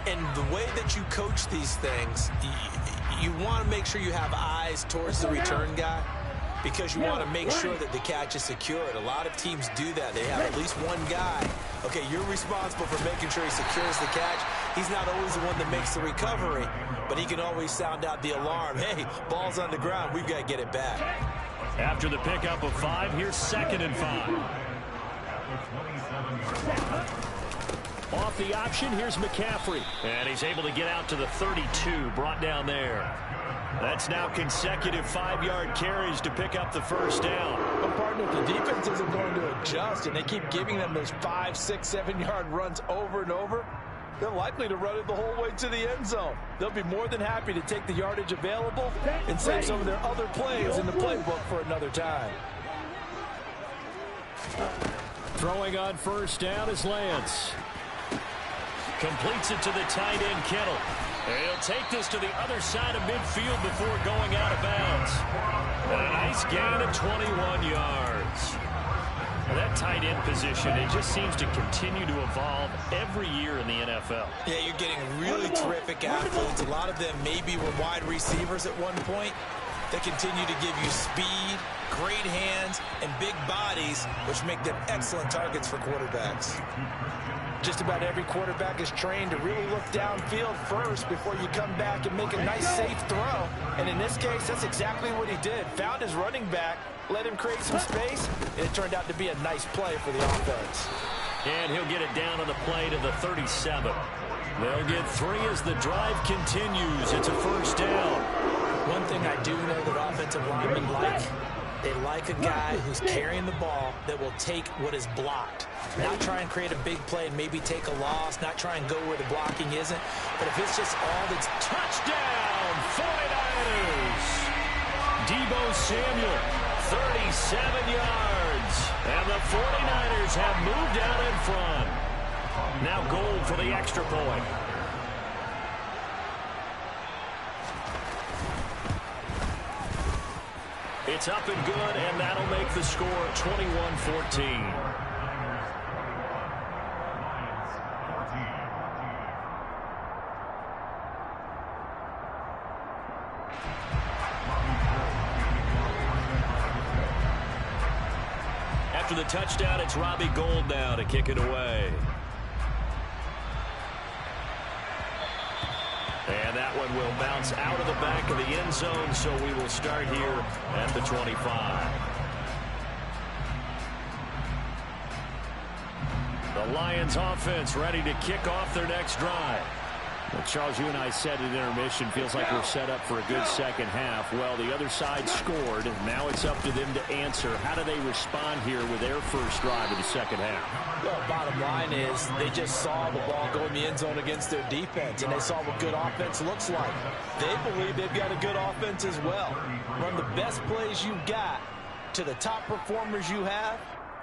And the way that you coach these things, you want to make sure you have eyes towards the return guy because you want to make sure that the catch is secured. A lot of teams do that. They have at least one guy. Okay, you're responsible for making sure he secures the catch. He's not always the one that makes the recovery, but he can always sound out the alarm. Hey, ball's on the ground. We've got to get it back. After the pickup of 5, here's 2nd and 5. Off the option, here's McCaffrey. And he's able to get out to the 32, brought down there. That's now consecutive 5-yard carries to pick up the first down. Well, partner, the defense isn't going to adjust, and they keep giving them those 5, 6, 7-yard runs over and over. They're likely to run it the whole way to the end zone. They'll be more than happy to take the yardage available and save some of their other plays in the playbook for another time. Throwing on first down is Lance. Completes it to the tight end, Kittle. And he'll take this to the other side of midfield before going out of bounds. And a nice gain of 21 yards. Now that tight end position, it just seems to continue to evolve every year in the NFL. Yeah, you're getting really terrific athletes. A lot of them maybe were wide receivers at one point. They continue to give you speed, great hands, and big bodies, which make them excellent targets for quarterbacks. Just about every quarterback is trained to really look downfield first before you come back and make a nice, safe throw. And in this case, that's exactly what he did. Found his running back, let him create some space, and it turned out to be a nice play for the offense. And he'll get it down on the play to the 37. They'll get 3 as the drive continues. It's a first down. One thing I do know that offensive linemen like, they like a guy who's carrying the ball that will take what is blocked. Not try and create a big play and maybe take a loss, not try and go where the blocking isn't. But if it's just all that's touchdown, 49ers. Deebo Samuel, 37 yards. And the 49ers have moved out in front. Now goal for the extra point. It's up and good, and that'll make the score 21-14. After the touchdown, it's Robbie Gould now to kick it away. And that one will bounce out of the back of the end zone, so we will start here at the 25. The Lions offense ready to kick off their next drive. Well, Charles, you and I said at intermission, feels like we're set up for a good second half. Well, the other side scored. Now it's up to them to answer. How do they respond here with their first drive of the second half? Well, bottom line is they just saw the ball go in the end zone against their defense, and they saw what good offense looks like. They believe they've got a good offense as well. Run the best plays you've got to the top performers you have,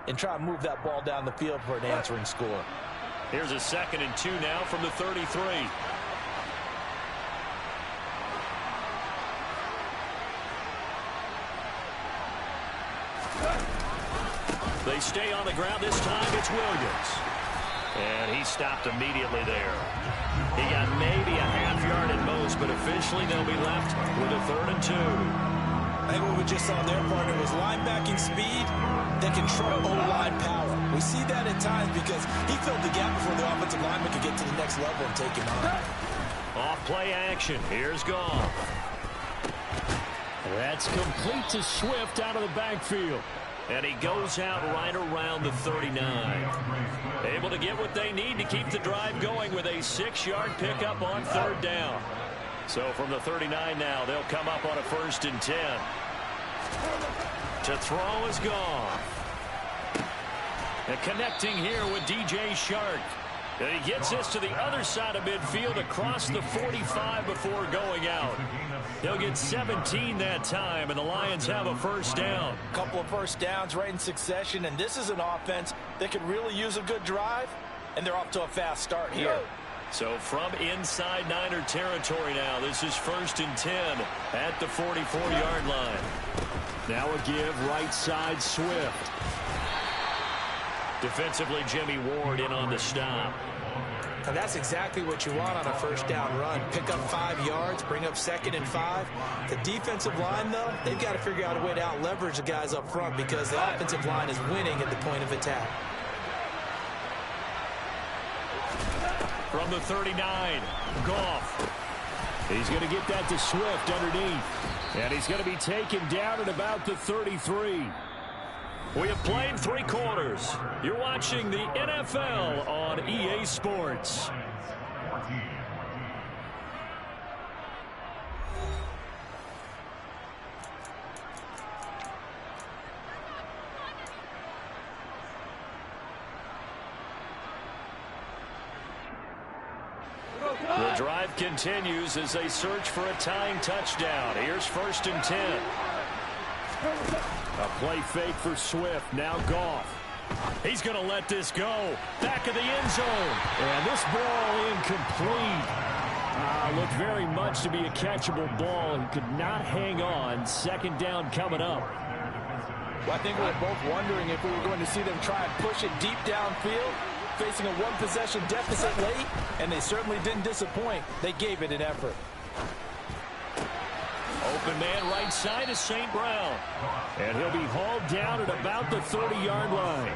and try and move that ball down the field for an answering score. Here's a 2nd and 2 now from the 33. They stay on the ground. This time it's Williams. And he stopped immediately there. He got maybe a half yard at most, but officially they'll be left with a 3rd and 2. I think what we just saw there, partner, was linebacking speed that can trump O-line power. We see that at times because he filled the gap before the offensive lineman could get to the next level and take him on. Off play action. Here's Goff. That's complete to Swift out of the backfield. And he goes out right around the 39. Able to get what they need to keep the drive going with a 6-yard pickup on 3rd down. So from the 39 now, they'll come up on a 1st and 10. To throw is Goff. And connecting here with DJ Shark. And he gets this to the other side of midfield across the 45 before going out. He'll get 17 that time, and the Lions have a 1st down. A couple of first downs right in succession, and this is an offense that could really use a good drive, and they're off to a fast start here. So from inside Niner territory now, this is 1st and 10 at the 44-yard line. Now a give right side Swift. Defensively, Jimmy Ward in on the stop. And that's exactly what you want on a 1st down run. Pick up 5 yards, bring up 2nd and 5. The defensive line, though, they've got to figure out a way to out-leverage the guys up front because the offensive line is winning at the point of attack. From the 39, Goff. He's going to get that to Swift underneath. And he's going to be taken down at about the 33. We have played 3 quarters. You're watching the NFL on EA Sports. drive continues as they search for a tying touchdown. Here's 1st and 10. A play fake for Swift. Now Goff. He's going to let this go. Back of the end zone. And this ball incomplete. Looked very much to be a catchable ball. He could not hang on. 2nd down coming up. Well, I think we were both wondering if we were going to see them try and push it deep downfield, facing a one-possession deficit late, and they certainly didn't disappoint. They gave it an effort. Open man right side is St. Brown. And he'll be hauled down at about the 30-yard line.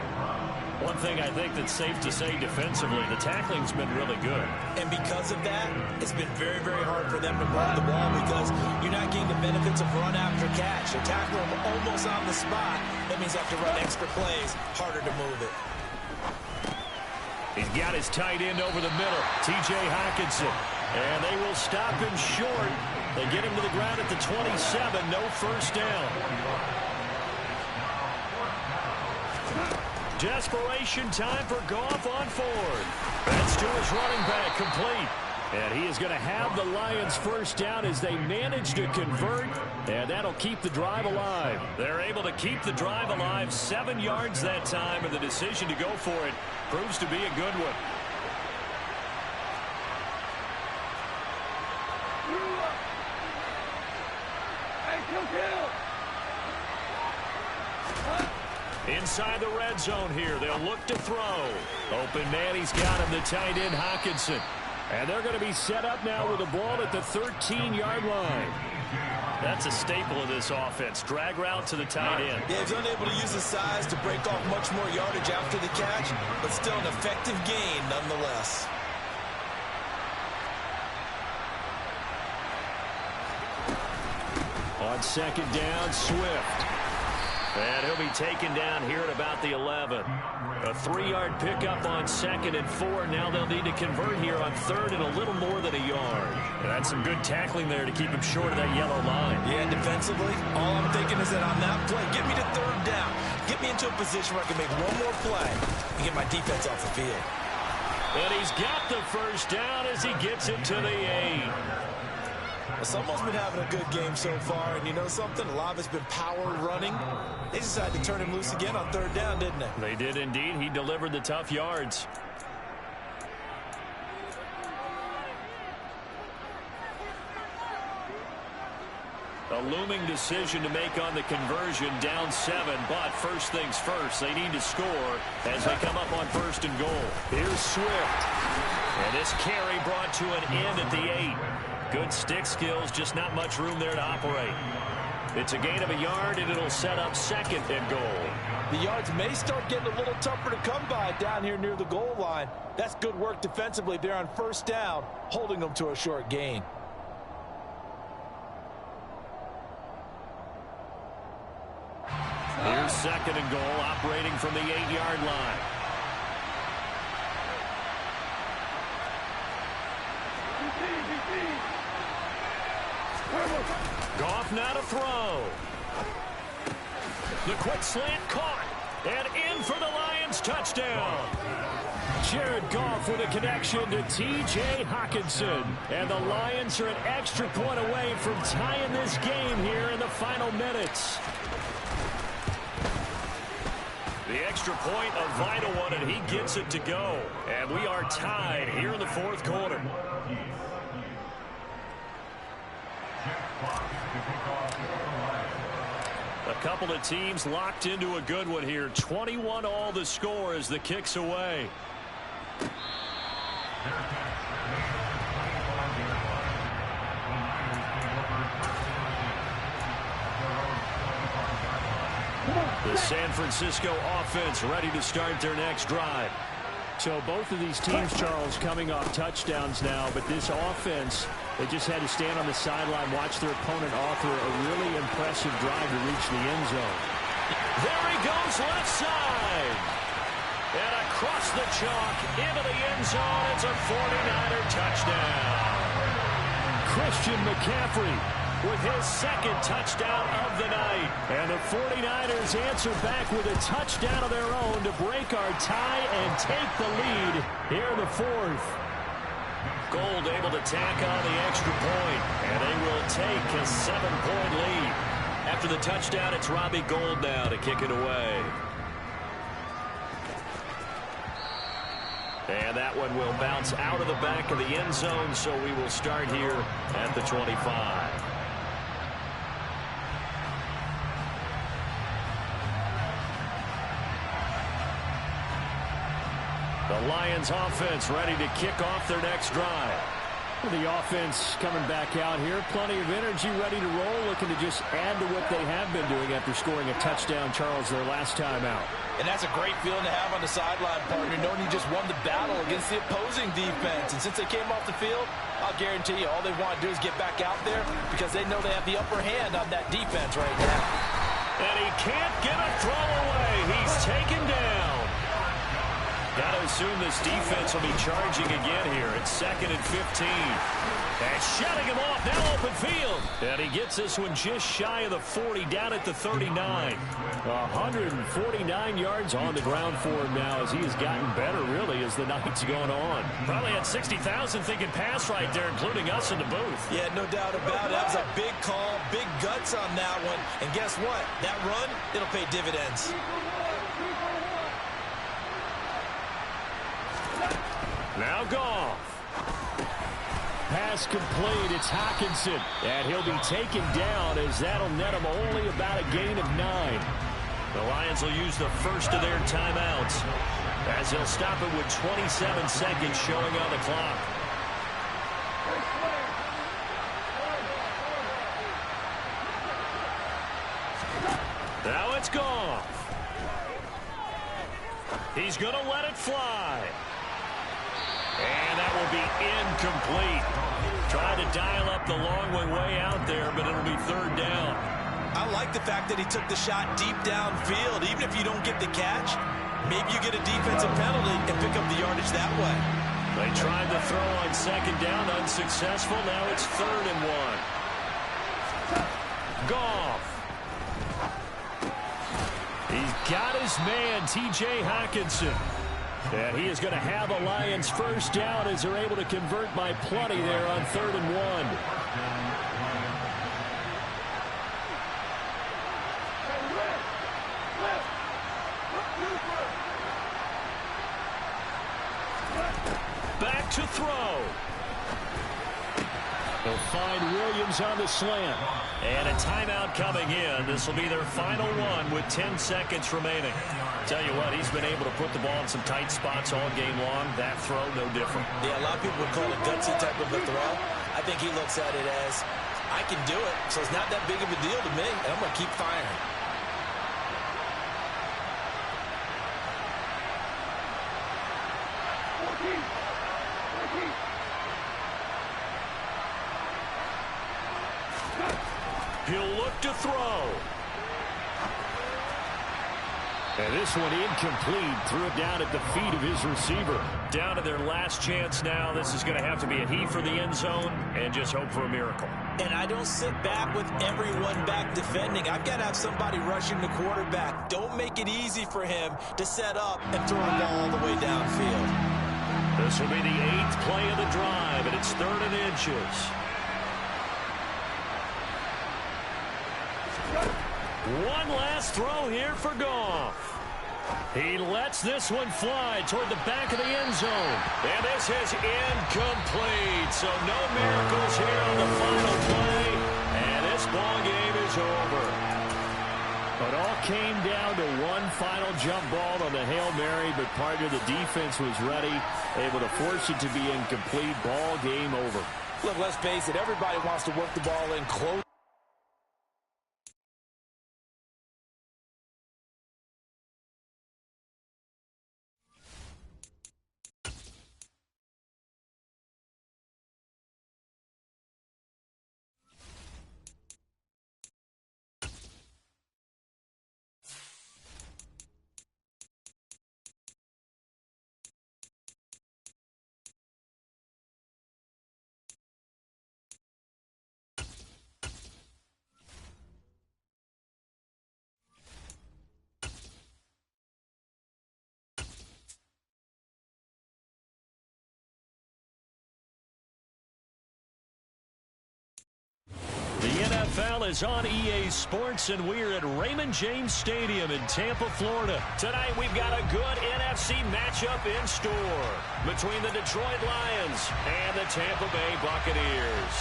One thing I think that's safe to say defensively, the tackling's been really good. And because of that, it's been very, very hard for them to run the ball because you're not getting the benefits of run after catch. You tackle them almost on the spot. That means you have to run extra plays, harder to move it. He's got his tight end over the middle, T.J. Hockenson. And they will stop him short. They get him to the ground at the 27, no 1st down. Desperation time for Goff on 4th. That's to his running back, complete. And he is going to have the Lions 1st down as they manage to convert, and that'll keep the drive alive. They're able to keep the drive alive, 7 yards that time, and the decision to go for it proves to be a good one. Inside the red zone here, they'll look to throw. Open man, he's got him, the tight end Hockenson. And they're going to be set up now with the ball at the 13-yard line. That's a staple of this offense. Drag route to the tight end. Yeah, he's unable to use his size to break off much more yardage after the catch, but still an effective gain nonetheless. On 2nd down, Swift. And he'll be taken down here at about the 11. A 3-yard pickup on 2nd and 4. Now they'll need to convert here on 3rd and a little more than a yard. And that's some good tackling there to keep him short of that yellow line. Yeah, defensively, all I'm thinking is that on that play, get me to 3rd down. Get me into a position where I can make one more play and get my defense off the field. And he's got the 1st down as he gets it to the 8. Well, someone's been having a good game so far, and you know something? A lot of it's been power running. They decided to turn him loose again on 3rd down, didn't they? They did indeed. He delivered the tough yards. A looming decision to make on the conversion, down 7, but first things first, they need to score as they come up on 1st and goal. Here's Swift. And this carry brought to an end at the 8. Good stick skills, just not much room there to operate. It's a gain of a yard, and it'll set up 2nd and goal. The yards may start getting a little tougher to come by down here near the goal line. That's good work defensively there on 1st down, holding them to a short gain. Here's 2nd and goal, operating from the 8-yard line. Goff now to throw. The quick slant caught. And in for the Lions touchdown. Jared Goff with a connection to T.J. Hockenson. And the Lions are an extra point away from tying this game here in the final minutes. The extra point, a vital one, and he gets it to go. And we are tied here in the 4th quarter. A couple of teams locked into a good one here. 21-all the score as the kick's away. The San Francisco offense ready to start their next drive. So both of these teams, Charles, coming off touchdowns now, but this offense, they just had to stand on the sideline, watch their opponent author a really impressive drive to reach the end zone. There he goes, left side. And across the chalk, into the end zone, it's a 49er touchdown. Christian McCaffrey with his 2nd touchdown of the night. And the 49ers answer back with a touchdown of their own to break our tie and take the lead here in the 4th. Gold able to tack on the extra point, and they will take a 7-point lead. After the touchdown, it's Robbie Gold now to kick it away. And that one will bounce out of the back of the end zone, so we will start here at the 25. The Lions offense ready to kick off their next drive. The offense coming back out here. Plenty of energy, ready to roll, looking to just add to what they have been doing after scoring a touchdown, Charles, their last time out. And that's a great feeling to have on the sideline, partner, knowing you just won the battle against the opposing defense. And since they came off the field, I'll guarantee you all they want to do is get back out there because they know they have the upper hand on that defense right now. And he can't get a throw away. He's taken down. Got to assume this defense will be charging again here. It's 2nd and 15. And shutting him off, now open field. And he gets this one just shy of the 40, down at the 39. 149 yards on the ground for him now as he has gotten better, really, as the night's going on. Probably had 60,000 thinking pass right there, including us in the booth. Yeah, no doubt about it. That was a big call, big guts on that one. And guess what? That run, it'll pay dividends. Now Goff. Pass complete. It's Hockenson. And he'll be taken down as that'll net him only about a gain of 9. The Lions will use the first of their timeouts as they'll stop it with 27 seconds showing on the clock. Now it's Goff. He's going to let it fly. And that will be incomplete. Trying to dial up the long way out there, but it'll be 3rd down. I like the fact that he took the shot deep downfield. Even if you don't get the catch, maybe you get a defensive penalty and pick up the yardage that way. They tried the throw on 2nd down, unsuccessful. Now it's 3rd and 1. Goff. He's got his man, T.J. Hockenson. And he is going to have a Lions first down as they're able to convert by plenty there on 3rd and 1. Back to throw. They'll find Williams on the slant. And a timeout coming in. This will be their final one with 10 seconds remaining. Tell you what, he's been able to put the ball in some tight spots all game long. That throw, no different. Yeah, a lot of people would call it gutsy type of a throw. I think he looks at it as, I can do it, so it's not that big of a deal to me, and I'm going to keep firing. He'll look to throw. And this one incomplete. Threw it down at the feet of his receiver. Down to their last chance now. This is going to have to be a heave for the end zone and just hope for a miracle. And I don't sit back with everyone back defending. I've got to have somebody rushing the quarterback. Don't make it easy for him to set up and throw the ball all the way downfield. This will be the 8th play of the drive, and it's 3rd and inches. One last throw here for Goff. He lets this one fly toward the back of the end zone. And this is incomplete. So no miracles here on the final play. And this ball game is over. It all came down to one final jump ball on the Hail Mary, but part of the defense was ready, able to force it to be incomplete. Ball game over. Look, let's face it, everybody wants to work the ball in close. NFL is on EA Sports, and we're at Raymond James Stadium in Tampa, Florida. Tonight, we've got a good NFC matchup in store between the Detroit Lions and the Tampa Bay Buccaneers.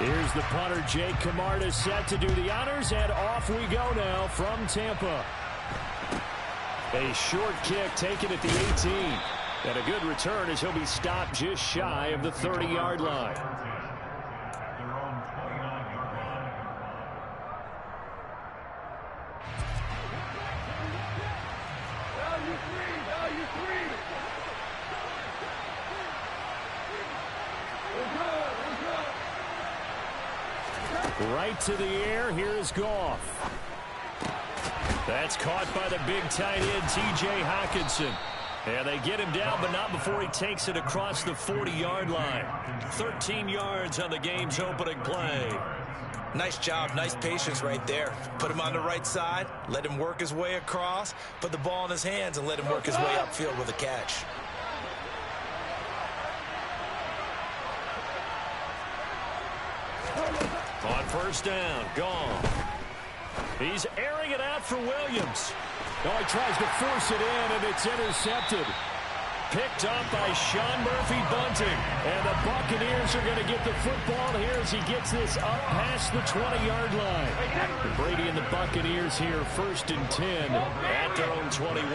Here's the punter, Jake Camarda, set to do the honors, and off we go now from Tampa. A short kick taken at the 18. And a good return as he'll be stopped just shy of the 30-yard line. Right to the air. Here is Goff. That's caught by the big tight end, T.J. Hockenson. And they get him down, but not before he takes it across the 40-yard line. 13 yards on the game's opening play. Nice job, nice patience right there. Put him on the right side, let him work his way across, put the ball in his hands, and let him work his way upfield with a catch. On first down, gone. He's airing it out for Williams. Oh, he tries to force it in, and it's intercepted. Picked up by Sean Murphy-Bunting. And the Buccaneers are going to get the football here as he gets this up past the 20-yard line. Brady and the Buccaneers here, 1st and 10 at their own 21.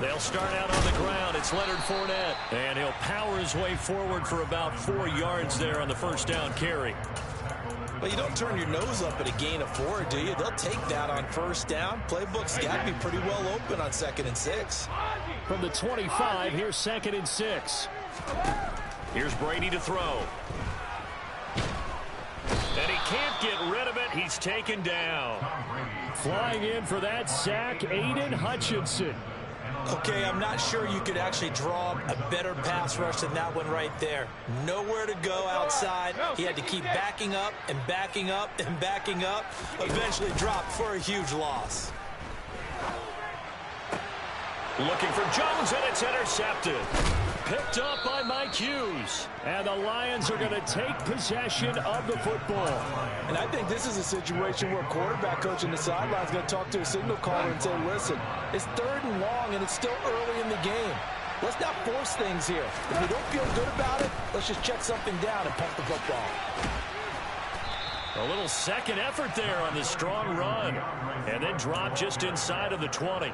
They'll start out on the ground. It's Leonard Fournette. And he'll power his way forward for about 4 yards there on the first down carry. Well, you don't turn your nose up at a gain of 4, do you? They'll take that on first down. Playbook's got to be pretty well open on 2nd and 6. From the 25, here's 2nd and 6. Here's Brady to throw. And he can't get rid of it. He's taken down. Flying in for that sack, Aiden Hutchinson. Okay, I'm not sure you could actually draw a better pass rush than that one right there. Nowhere to go outside. He had to keep backing up and backing up and backing up. Eventually dropped for a huge loss. Looking for Jones, and it's intercepted. Picked up by Mike Hughes. And the Lions are going to take possession of the football. And I think this is a situation where quarterback coach in the sideline is going to talk to a signal caller and say, listen, it's 3rd and long, and it's still early in the game. Let's not force things here. If we don't feel good about it, let's just check something down and punt the football. A little second effort there on the strong run. And then drop just inside of the 20.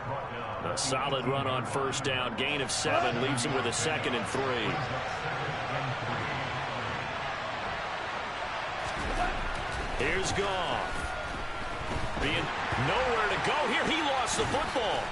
A solid run on first down. Gain of 7 leaves him with a 2nd and 3. Here's Goff. Being nowhere to go here. He lost the football.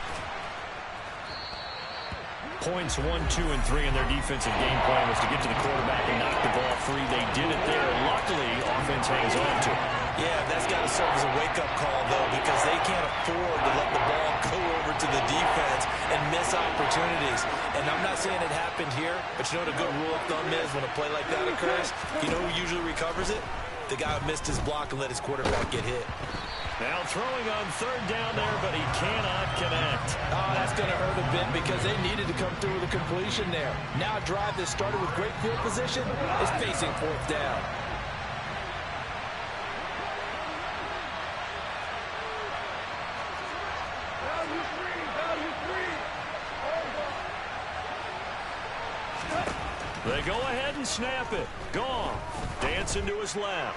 Points 1, 2, and 3 in their defensive game plan was to get to the quarterback and knock the ball free. They did it there. Luckily, offense hangs on to it. Yeah, that's got to serve as a wake-up call, though, because they can't afford to let the ball go over to the defense and miss opportunities. And I'm not saying it happened here, but you know what a good rule of thumb is when a play like that occurs? You know who usually recovers it? The guy who missed his block and let his quarterback get hit. Now throwing on 3rd down there, but he cannot connect. Oh, that's going to hurt a bit because they needed to come through with a completion there. Now a drive that started with great field position is facing 4th down. They go ahead and snap it. Goff dancing to his left.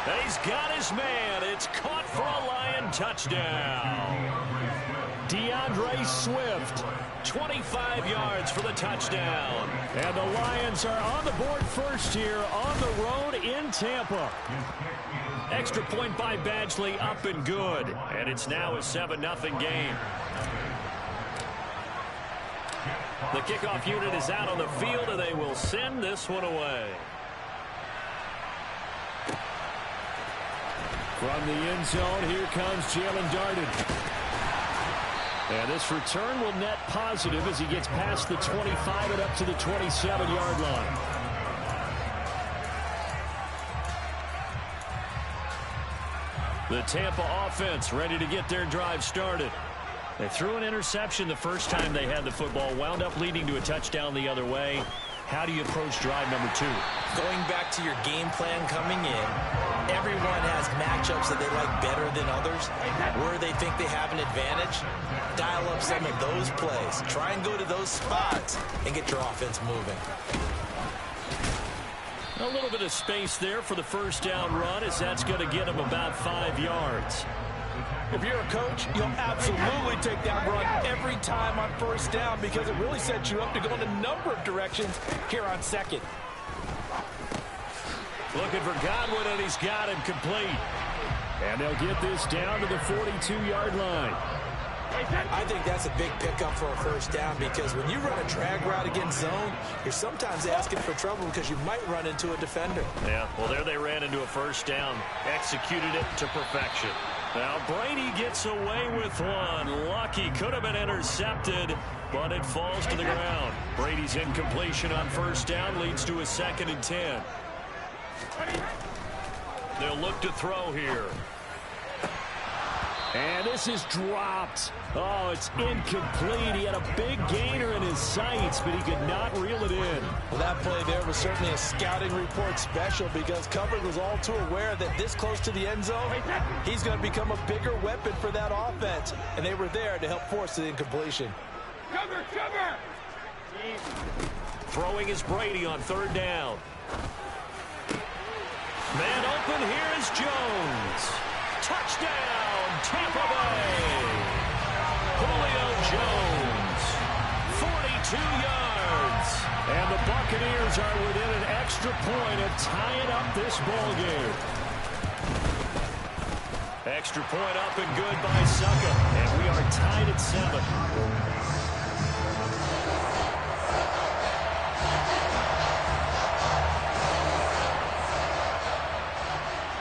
And he's got his man. It's caught for a Lion touchdown. DeAndre Swift, 25 yards for the touchdown. And the Lions are on the board first here on the road in Tampa. Extra point by Badgley, up and good. And it's now a 7-0 game. The kickoff unit is out on the field, and they will send this one away. From the end zone, here comes Jalen Darden. And this return will net positive as he gets past the 25 and up to the 27-yard line. The Tampa offense ready to get their drive started. They threw an interception the first time they had the football, wound up leading to a touchdown the other way. How do you approach drive number 2? Going back to your game plan coming in, everyone has matchups that they like better than others, where they think they have an advantage. Dial up some of those plays. Try and go to those spots and get your offense moving. A little bit of space there for the first down run, as that's going to get them about 5 yards. If you're a coach, you'll absolutely take that run every time on first down because it really sets you up to go in a number of directions here on second. Looking for Godwin, and he's got him complete. And they'll get this down to the 42-yard line. I think that's a big pickup for a first down because when you run a drag route against zone, you're sometimes asking for trouble because you might run into a defender. Yeah, well, there they ran into a first down. Executed it to perfection. Now Brady gets away with one. Lucky, could have been intercepted, but it falls to the ground. Brady's incompletion on first down leads to a 2nd and 10. They'll look to throw here. And this is dropped. Oh, it's incomplete. He had a big gainer in his sights, but he could not reel it in. Well, that play there was certainly a scouting report special because coverage was all too aware that this close to the end zone, he's going to become a bigger weapon for that offense. And they were there to help force the incompletion. Cover, cover! Throwing is Brady on 3rd down. Man open, here is Jones. Touchdown, Tampa Bay. Julio Jones, 42 yards. And the Buccaneers are within an extra point of tying up this ball game. Extra point up and good by Succa. And we are tied at 7.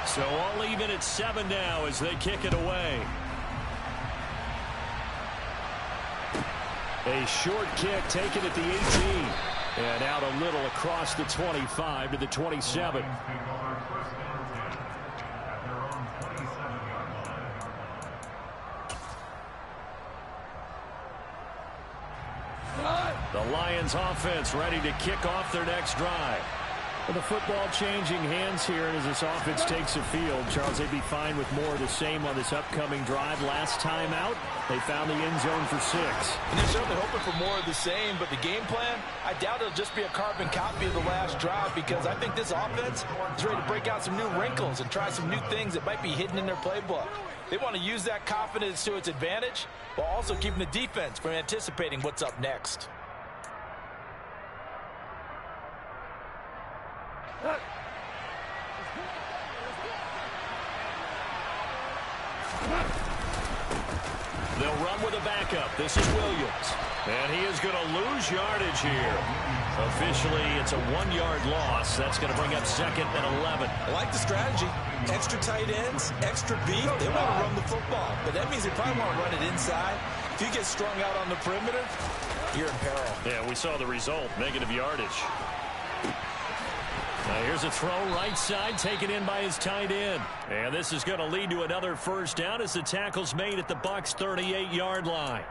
So all even at 7 now as they kick it away. A short kick taken at the 18. And out a little across the 25 to the 27. The Lions offense ready to kick off their next drive. With the football changing hands here, and as this offense takes the field, Charles, they'd be fine with more of the same on this upcoming drive. Last time out, they found the end zone for 6. And they're certainly hoping for more of the same, but the game plan, I doubt it'll just be a carbon copy of the last drive because I think this offense is ready to break out some new wrinkles and try some new things that might be hidden in their playbook. They want to use that confidence to its advantage while also keeping the defense from anticipating what's up next. They'll run with a backup. This is Williams. And he is going to lose yardage here. Officially, it's a 1-yard loss. That's going to bring up 2nd and 11. I like the strategy. Extra tight ends, extra beef. They want to run the football. But that means they probably want to run it inside. If you get strung out on the perimeter, you're in peril. Yeah, we saw the result. Negative yardage. Now here's a throw right side taken in by his tight end. And this is going to lead to another first down as the tackle's made at the Bucs' 38-yard line.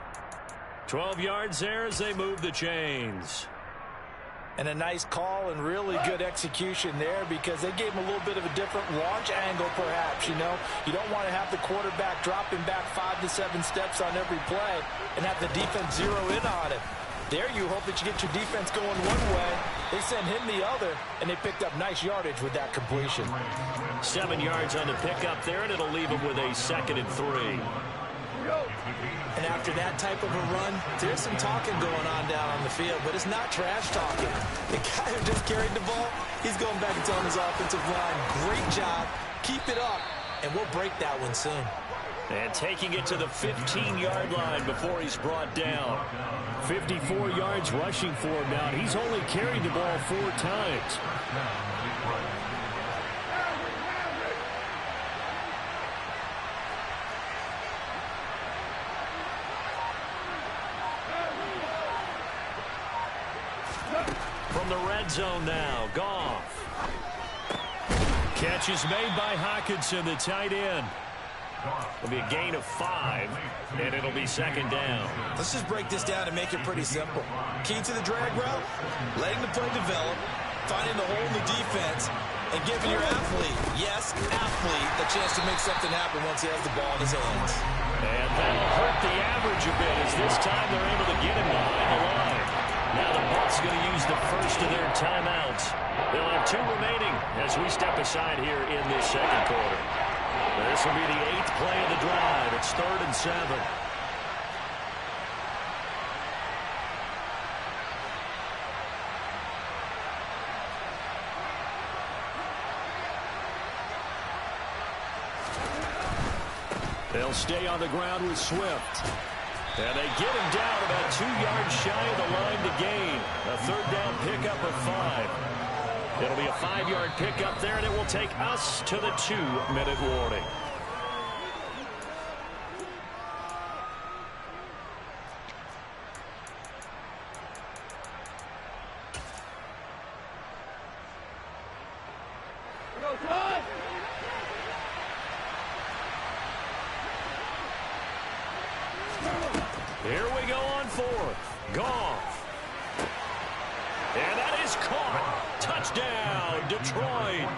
12 yards there as they move the chains. And a nice call and really good execution there because they gave him a little bit of a different launch angle perhaps, you know. You don't want to have the quarterback dropping back 5 to 7 steps on every play and have the defense zero in on it. There you hope that you get your defense going one way. They send him the other, and they picked up nice yardage with that completion. 7 yards on the pickup there, and it'll leave him with a 2nd and 3. And after that type of a run, there's some talking going on down on the field, but it's not trash talking. The guy who just carried the ball, he's going back and telling his offensive line, great job, keep it up, and we'll break that one soon. And taking it to the 15-yard line before he's brought down. 54 yards rushing for him now. He's only carried the ball 4 times. From the red zone now, Goff. Catch is made by Hockenson, the tight end. It'll be a gain of 5, and it'll be second down. Let's just break this down and make it pretty simple. Key to the drag route, letting the play develop, finding the hole in the defense, and giving your athlete, yes, athlete, a chance to make something happen once he has the ball in his hands. And that'll hurt the average a bit, as this time they're able to get him behind the line. Now the Bucs going to use the first of their timeouts. They'll have 2 remaining as we step aside here in this second quarter. This will be the 8th play of the drive. It's 3rd and 7. They'll stay on the ground with Swift. And they get him down about 2 yards shy of the line to gain. A 3rd down pickup of 5. It'll be a 5-yard pickup there, and it will take us to the 2-minute warning. Here we go on 4th. Goff. And that is caught. Touchdown, Detroit.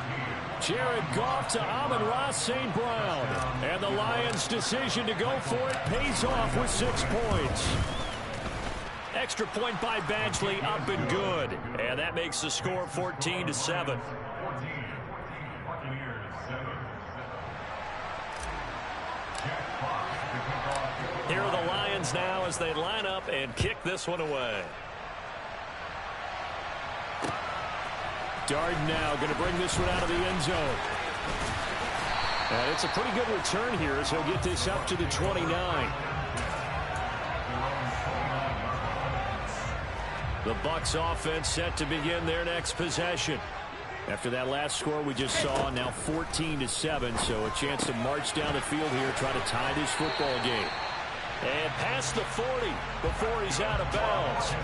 Jared Goff to Amon-Ra St. Brown. And the Lions' decision to go for it pays off with 6 points. Extra point by Badgley, up and good. And that makes the score 14-7. Here are the Lions now as they line up and kick this one away. Darden now going to bring this one out of the end zone. And it's a pretty good return here as he'll get this up to the 29. The Bucs offense set to begin their next possession. After that last score we just saw, now 14-7, so a chance to march down the field here, try to tie this football game. And past the 40 before he's out of bounds.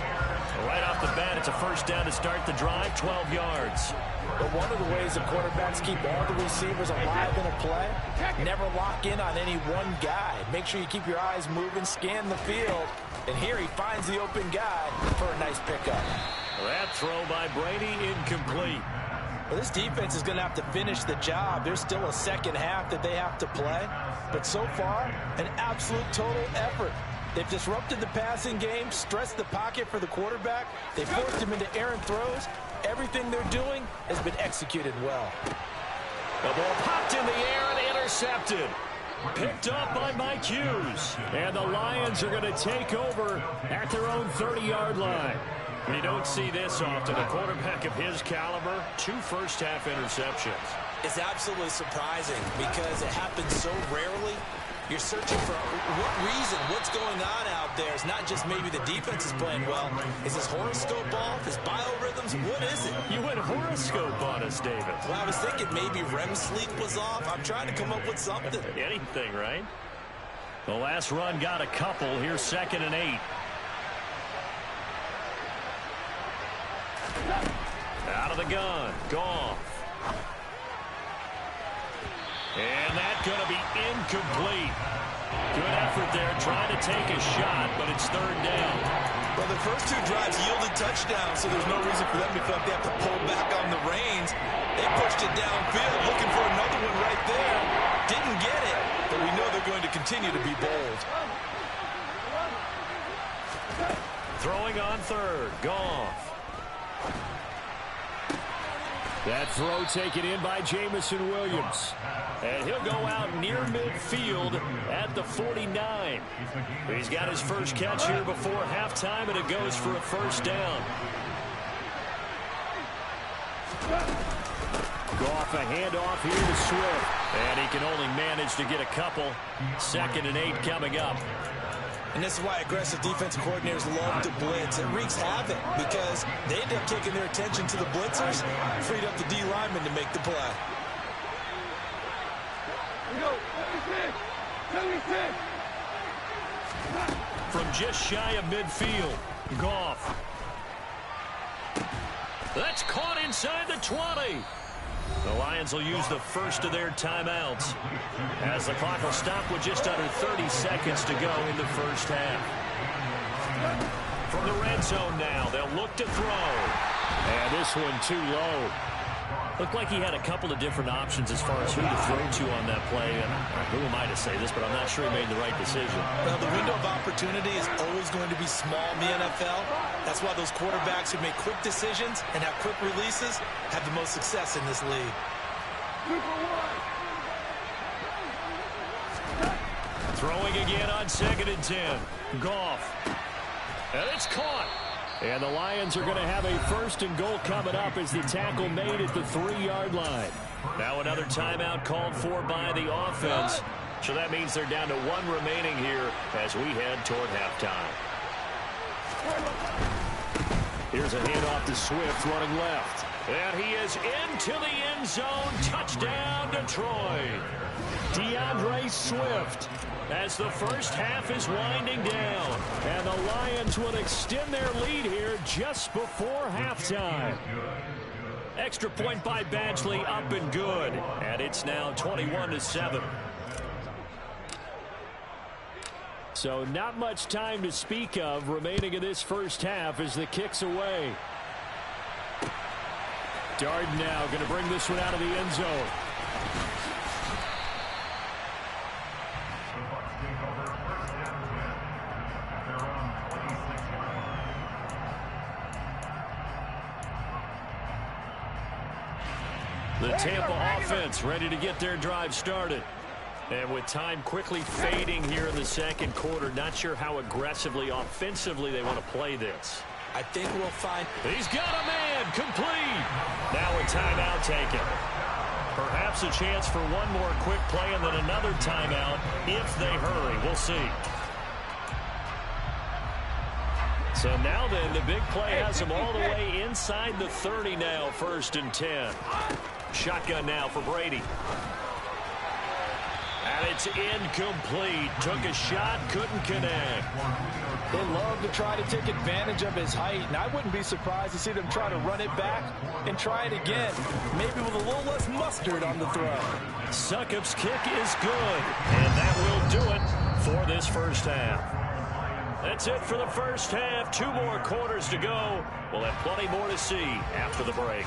Right off the bat, it's a first down to start the drive, 12 yards. But one of the ways the quarterbacks keep all the receivers alive in a play, never lock in on any one guy. Make sure you keep your eyes moving, scan the field. And here he finds the open guy for a nice pickup. That throw by Brady incomplete. Well, this defense is going to have to finish the job. There's still a second half that they have to play. But so far, an absolute total effort. They've disrupted the passing game, stressed the pocket for the quarterback. They forced him into errant throws. Everything they're doing has been executed well. The ball popped in the air and intercepted. Picked up by Mike Hughes. And the Lions are going to take over at their own 30-yard line. You don't see this often. A quarterback of his caliber, 2 first-half interceptions. It's absolutely surprising because it happens so rarely. You're searching for what reason, what's going on out there. It's not just maybe the defense is playing well. Is his horoscope off? His biorhythms? What is it? You went horoscope on us, David. Well, I was thinking maybe REM sleep was off. I'm trying to come up with something. Anything, right? The last run got a couple. Here's 2nd and 8. Out of the gun. Goff. And that's going to be incomplete. Good effort there, trying to take a shot, but it's 3rd down. Well, the first 2 drives yielded touchdowns, so there's no reason for them to feel like they have to pull back on the reins. They pushed it downfield, looking for another one right there. Didn't get it, but we know they're going to continue to be bold. Throwing on 3rd. Goff. That throw taken in by Jamison Williams. And he'll go out near midfield at the 49. He's got his first catch here before halftime, and it goes for a first down. Goff, a handoff here to Swift. And he can only manage to get a couple. 2nd and 8 coming up. And this is why aggressive defensive coordinators love to blitz. It wreaks havoc because they end up taking their attention to the blitzers, freed up the D lineman to make the play. From just shy of midfield, Goff. That's caught inside the 20. The Lions will use the first of their timeouts as the clock will stop with just under 30 seconds to go in the first half. From the red zone now, they'll look to throw. And this one too low. Looked like he had a couple of different options as far as who to throw to on that play. And who am I to say this, but I'm not sure he made the right decision. Well, the window of opportunity is always going to be small in the NFL. That's why those quarterbacks who make quick decisions and have quick releases have the most success in this league. Throwing again on 2nd and 10. Goff. And it's caught. And the Lions are going to have a 1st and goal coming up as the tackle made at the 3-yard line. Now another timeout called for by the offense. So that means they're down to 1 remaining here as we head toward halftime. Here's a handoff to Swift running left. And he is into the end zone. Touchdown, Detroit. DeAndre Swift. As the first half is winding down. And the Lions will extend their lead here just before halftime. Extra point by Badgley, up and good. And it's now 21-7. So not much time to speak of remaining in this first half as the kick's away. Darden now going to bring this one out of the end zone. The Tampa offense ready to get their drive started. And with time quickly fading here in the second quarter, not sure how aggressively, offensively they want to play this. I think we'll find... He's got a man, complete. Now a timeout taken. Perhaps a chance for one more quick play and then another timeout if they hurry. We'll see. So now then, the big play has them all the way inside the 30 now, 1st and 10. Shotgun now for Brady. And it's incomplete. Took a shot, couldn't connect. They love to try to take advantage of his height, and I wouldn't be surprised to see them try to run it back and try it again, maybe with a little less mustard on the throw. Succop's kick is good, and that will do it for this first half. That's it for the first half. 2 more quarters to go. We'll have plenty more to see after the break.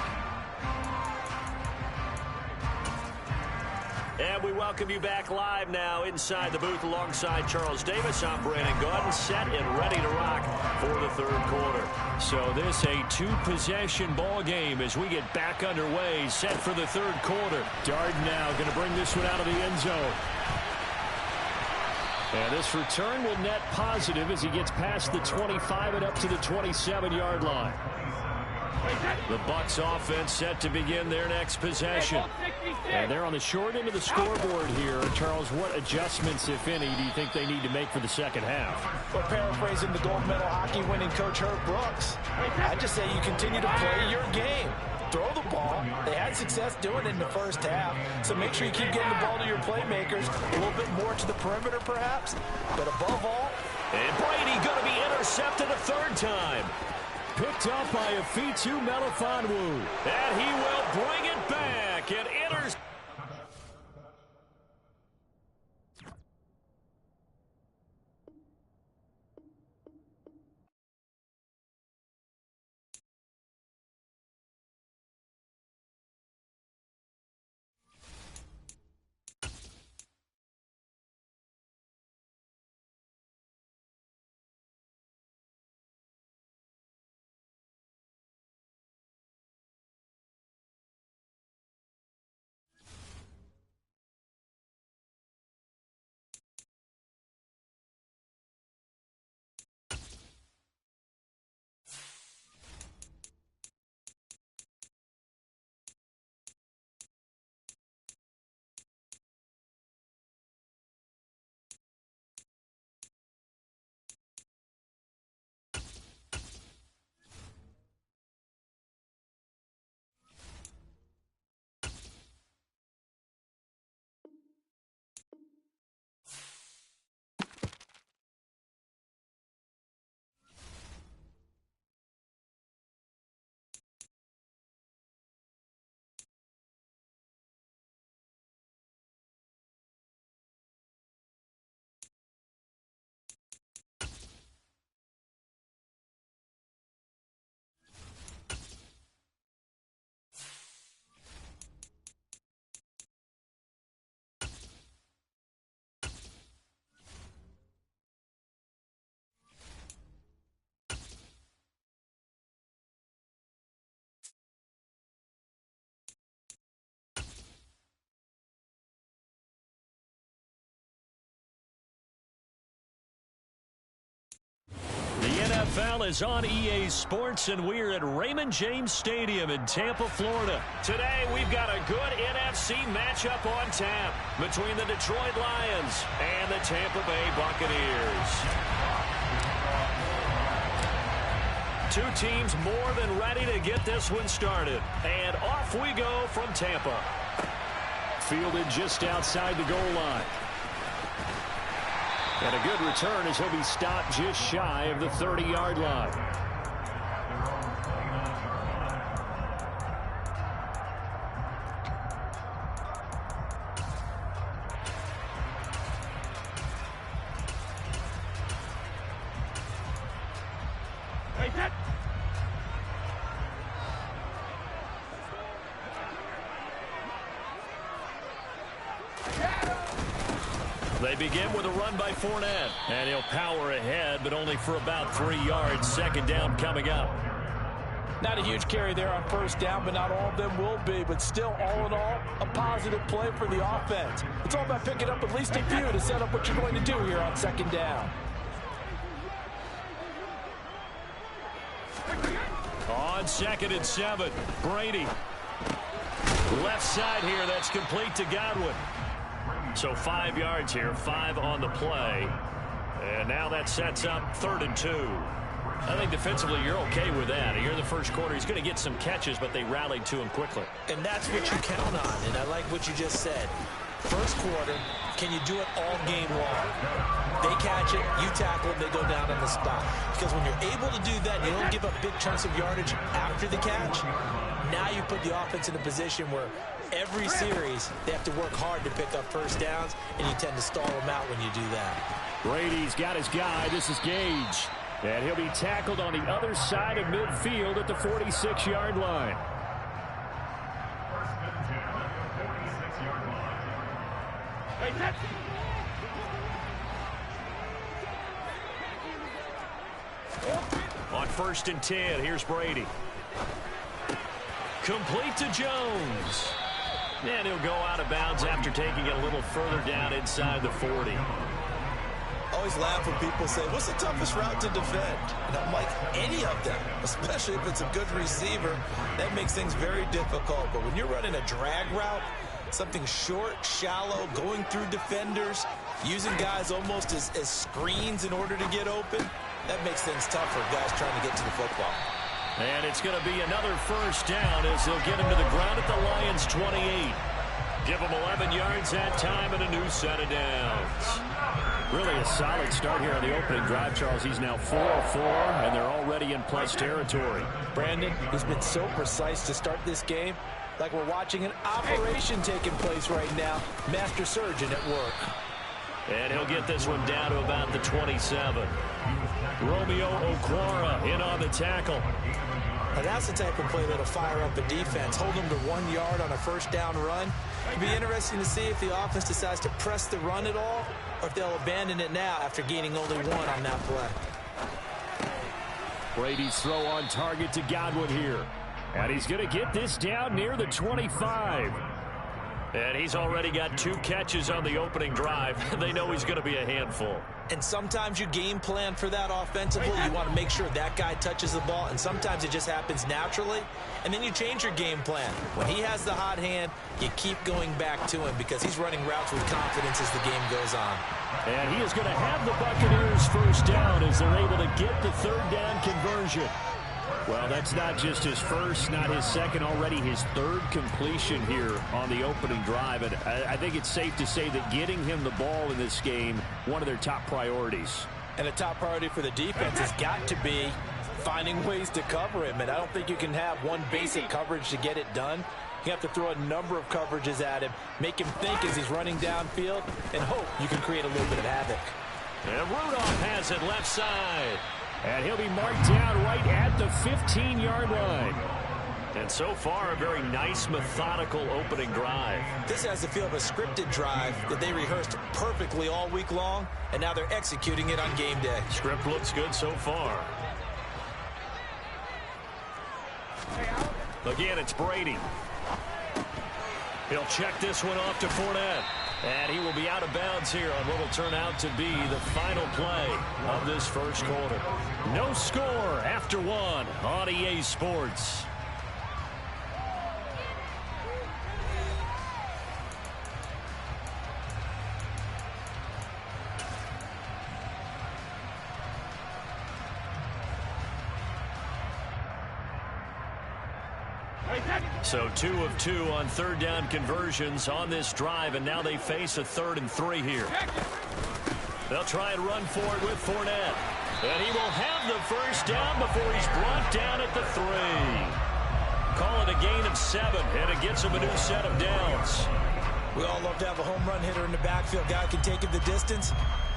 And we welcome you back live now inside the booth alongside Charles Davis. I'm Brandon Gaudin, set and ready to rock for the 3rd quarter. So this a 2-possession ball game as we get back underway, set for the 3rd quarter. Darden now going to bring this one out of the end zone. And this return will net positive as he gets past the 25 and up to the 27-yard line. The Bucs offense set to begin their next possession. And they're on the short end of the scoreboard here. Charles, what adjustments, if any, do you think they need to make for the second half? Well, paraphrasing the gold medal hockey winning coach Herb Brooks, I just say you continue to play your game. Throw the ball. They had success doing it in the first half, so make sure you keep getting the ball to your playmakers, a little bit more to the perimeter perhaps, but above all. And Brady going to be intercepted a 3rd time. Picked up by Afitu Melifonwu. And he will bring it back and enters. NFL is on EA Sports, and we're at Raymond James Stadium in Tampa, Florida. Today, we've got a good NFC matchup on tap between the Detroit Lions and the Tampa Bay Buccaneers. Two teams more than ready to get this one started. And off we go from Tampa. Fielded just outside the goal line. And a good return as he'll be stopped just shy of the 30-yard line. They begin with a run by Fournette. And he'll power ahead, but only for about 3 yards. Second down coming up. Not a huge carry there on first down, but not all of them will be. But still, all in all, a positive play for the offense. It's all about picking up at least a few to set up what you're going to do here on second down. On 2nd and 7, Brady. Left side here, that's complete to Godwin. So 5 yards here, 5 on the play. And now that sets up 3rd and 2. I think defensively you're okay with that. Here in the first quarter, he's going to get some catches, but they rallied to him quickly. And that's what you count on, and I like what you just said. First quarter, can you do it all game long? They catch it, you tackle it, they go down on the spot. Because when you're able to do that, you don't give up big chunks of yardage after the catch. Now you put the offense in a position where every series they have to work hard to pick up first downs, and you tend to stall them out when you do that. Brady's got his guy. This is Gage. And he'll be tackled on the other side of midfield at the 46-yard line. On 1st and 10, here's Brady. Complete to Jones. And he'll go out of bounds after taking it a little further down inside the 40. Always laugh when people say, what's the toughest route to defend? And I'm like, any of them, especially if it's a good receiver. That makes things very difficult. But when you're running a drag route, something short, shallow, going through defenders, using guys almost as screens in order to get open, that makes things tough for guys trying to get to the football. And it's going to be another first down as they'll get him to the ground at the Lions' 28. Give him 11 yards that time and a new set of downs. Really a solid start here on the opening drive, Charles. He's now 4 of 4, and they're already in plus territory. Brandon, he's been so precise to start this game, like we're watching an operation taking place right now. Master surgeon at work. And he'll get this one down to about the 27. Romeo Okwara in on the tackle. Now that's the type of play that'll fire up a defense. Hold them to 1 yard on a first down run. It'll be interesting to see if the offense decides to press the run at all, or if they'll abandon it now after gaining only 1 on that play. Brady's throw on target to Godwin here. And he's going to get this down near the 25. And he's already got 2 catches on the opening drive. They know he's going to be a handful. And sometimes you game plan for that offensively. You want to make sure that guy touches the ball, and sometimes it just happens naturally. And then you change your game plan. When he has the hot hand, you keep going back to him because he's running routes with confidence as the game goes on. And he is going to have the Buccaneers first down as they're able to get the 3rd down conversion. Well, that's not just his first, not his second, already his 3rd completion here on the opening drive. And I think it's safe to say that getting him the ball in this game, one of their top priorities. And a top priority for the defense has got to be finding ways to cover him. And I don't think you can have one basic coverage to get it done. You have to throw a number of coverages at him, make him think as he's running downfield, and hope you can create a little bit of havoc. And Rudolph has it left side. And he'll be marked down right at the 15-yard line. And so far, a very nice, methodical opening drive. This has the feel of a scripted drive that they rehearsed perfectly all week long, and now they're executing it on game day. Script looks good so far. Again, it's Brady. He'll check this one off to Fournette. And he will be out of bounds here on what will turn out to be the final play of this first quarter. No score after one on EA Sports. So 2 of 2 on third down conversions on this drive, and now they face a 3rd and 3 here. They'll try and run for it with Fournette. And he will have the first down before he's brought down at the 3. Call it a gain of 7, and it gets him a new set of downs. We all love to have a home run hitter in the backfield. Guy can take it the distance,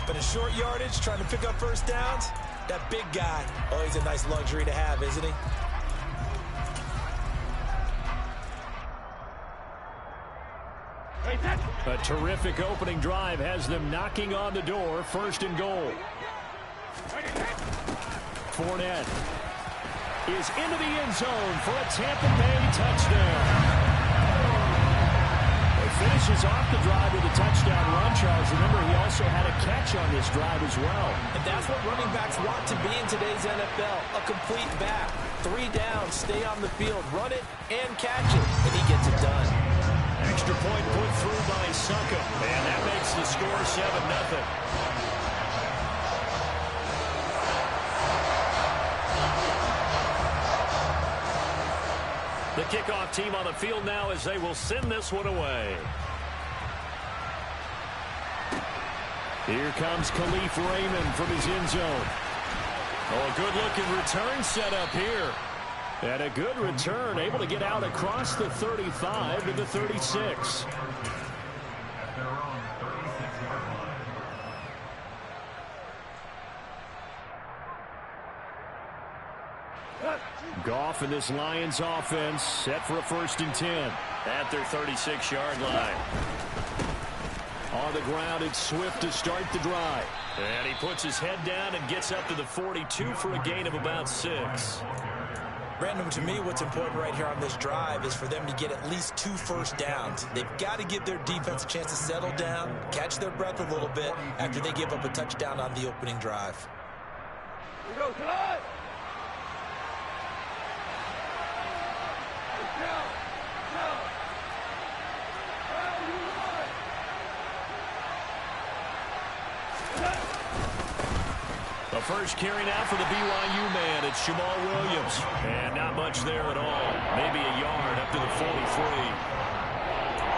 but in short yardage, trying to pick up first downs, that big guy, oh, he's a nice luxury to have, isn't he? A terrific opening drive has them knocking on the door. 1st and goal. Fournette is into the end zone for a Tampa Bay touchdown. He finishes off the drive with a touchdown run, Charles. Remember, he also had a catch on this drive as well. And that's what running backs want to be in today's NFL, a complete back. 3 downs, stay on the field, run it, and catch it, and he gets it done. Extra point put through by Succa, and that makes the score 7-0. The kickoff team on the field now as they will send this one away. Here comes Khalif Raymond from his end zone. Oh, a good-looking return set up here. And a good return, able to get out across the 35 to the 36. Goff and this Lions offense set for a 1st and 10 at their 36-yard line. On the ground, it's Swift to start the drive. And he puts his head down and gets up to the 42 for a gain of about 6. Brandon, to me, what's important right here on this drive is for them to get at least 2 first downs. They've got to give their defense a chance to settle down, catch their breath a little bit after they give up a touchdown on the opening drive. Here we go, cut! The first carry now for the BYU man. It's Jamal Williams. And not much there at all. Maybe a yard up to the 43.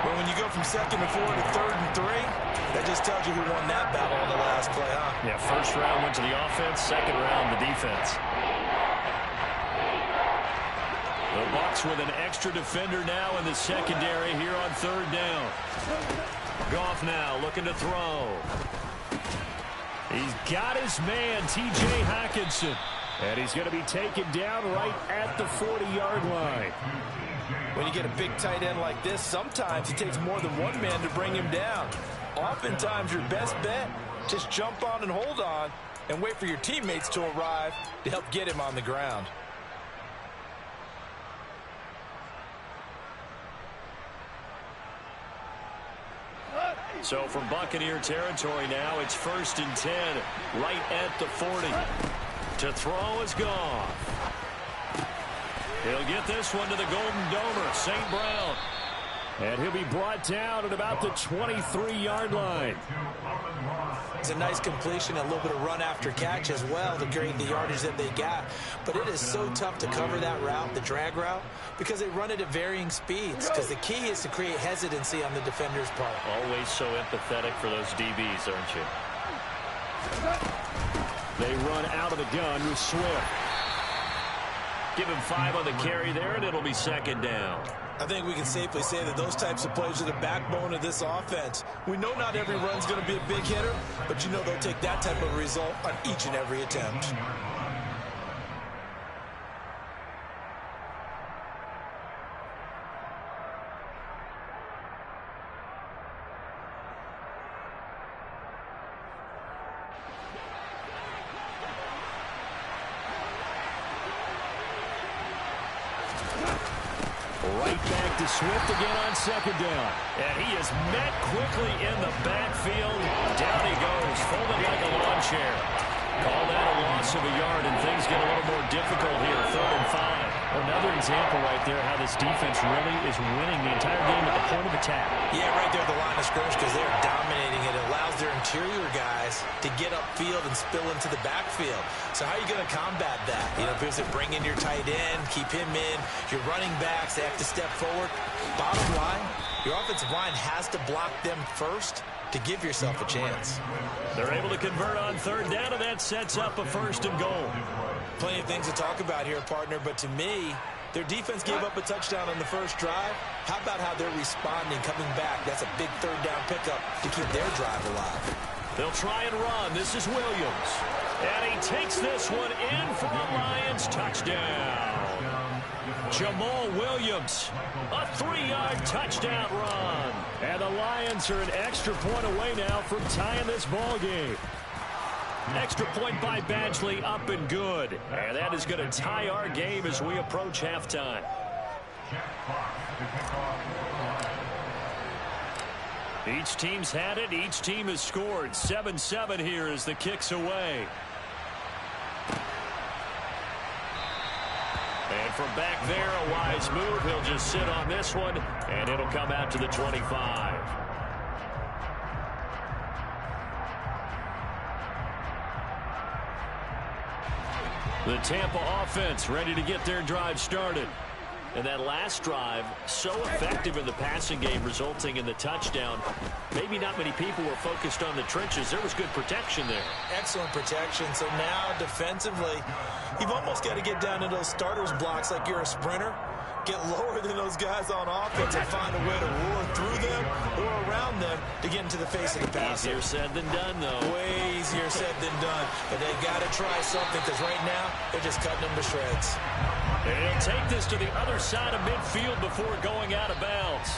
Well, when you go from 2nd and 4 to 3rd and 3, that just tells you who won that battle on the last play, huh? Yeah, first round went to the offense, second round the defense. The Bucs with an extra defender now in the secondary here on 3rd down. Goff now looking to throw. He's got his man, T.J. Hockenson. And he's going to be taken down right at the 40-yard line. When you get a big tight end like this, sometimes it takes more than one man to bring him down. Oftentimes, your best bet, just jump on and hold on and wait for your teammates to arrive to help get him on the ground. So from Buccaneer territory now, it's 1st and 10, right at the 40. To throw is Goff. He'll get this one to the Golden Domer, St. Brown. And he'll be brought down at about the 23-yard line. It's a nice completion, a little bit of run after catch as well to create the yardage that they got. But it is so tough to cover that route, the drag route, because they run it at varying speeds. Because the key is to create hesitancy on the defender's part. Always so empathetic for those DBs, aren't you? They run out of the gun with Swift. Give him 5 on the carry there, and it'll be 2nd down. I think we can safely say that those types of plays are the backbone of this offense. We know not every run's going to be a big hitter, but you know they'll take that type of result on each and every attempt. Right back to Swift again on second down. And he is met quickly in the backfield. Down he goes, folded like a lawn chair. Call that a loss of a yard, and things get a little more difficult here, 3rd and 5. Another example right there how this defense really is winning the entire game at the point of attack. Yeah, right there at the line of scrimmage because they're dominating it. It allows their interior guys to get upfield and spill into the backfield. So how are you going to combat that? You know, because they bring in your tight end, keep him in. Your running backs, they have to step forward. Bottom line, your offensive line has to block them first to give yourself a chance. They're able to convert on 3rd down, and that sets up a 1st and goal. Plenty of things to talk about here, partner, but to me, their defense gave up a touchdown on the first drive. How about how they're responding, coming back? That's a big 3rd down pickup to keep their drive alive. They'll try and run. This is Williams. And he takes this one in for a Lions touchdown. Jamal Williams, a 3-yard touchdown run. And the Lions are an extra point away now from tying this ball game. Extra point by Badgley, up and good. And that is going to tie our game as we approach halftime. Each team's had it. Each team has scored. 7-7 here as the kick's away. And from back there, a wise move. He'll just sit on this one, and it'll come out to the 25. The Tampa offense ready to get their drive started. And that last drive, so effective in the passing game, resulting in the touchdown. Maybe not many people were focused on the trenches. There was good protection there. Excellent protection. So now, defensively, you've almost got to get down to those starters blocks like you're a sprinter. Get lower than those guys on offense and find a way to roar through them or around them to get into the face of the passer. Easier said than done, though. Way easier said than done. But they've got to try something because right now, they're just cutting them to shreds. And he'll take this to the other side of midfield before going out of bounds.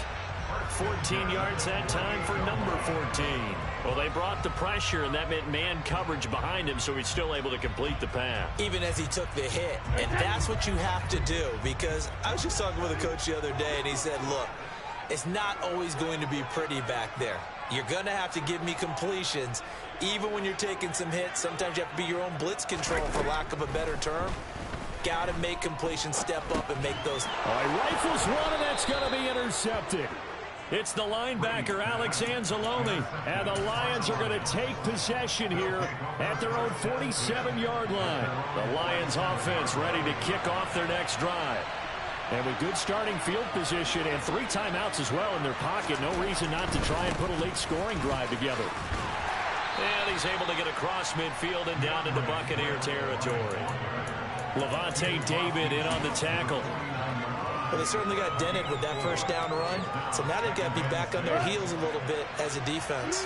14 yards that time for number 14. Well, they brought the pressure, and that meant man coverage behind him, so he's still able to complete the pass. Even as he took the hit. And that's what you have to do, because I was just talking with a coach the other day, and he said, look, it's not always going to be pretty back there. You're going to have to give me completions. Even when you're taking some hits, sometimes you have to be your own blitz control, for lack of a better term. Got to make completions, step up, and make those. All right, rifles one, and that's going to be intercepted. It's the linebacker, Alex Anzalone, and the Lions are going to take possession here at their own 47-yard line. The Lions offense ready to kick off their next drive. And with good starting field position and 3 timeouts as well in their pocket, no reason not to try and put a late scoring drive together. And he's able to get across midfield and down into Buccaneer territory. Levante David in on the tackle. Well, they certainly got dented with that first down run. So now they've got to be back on their heels a little bit as a defense.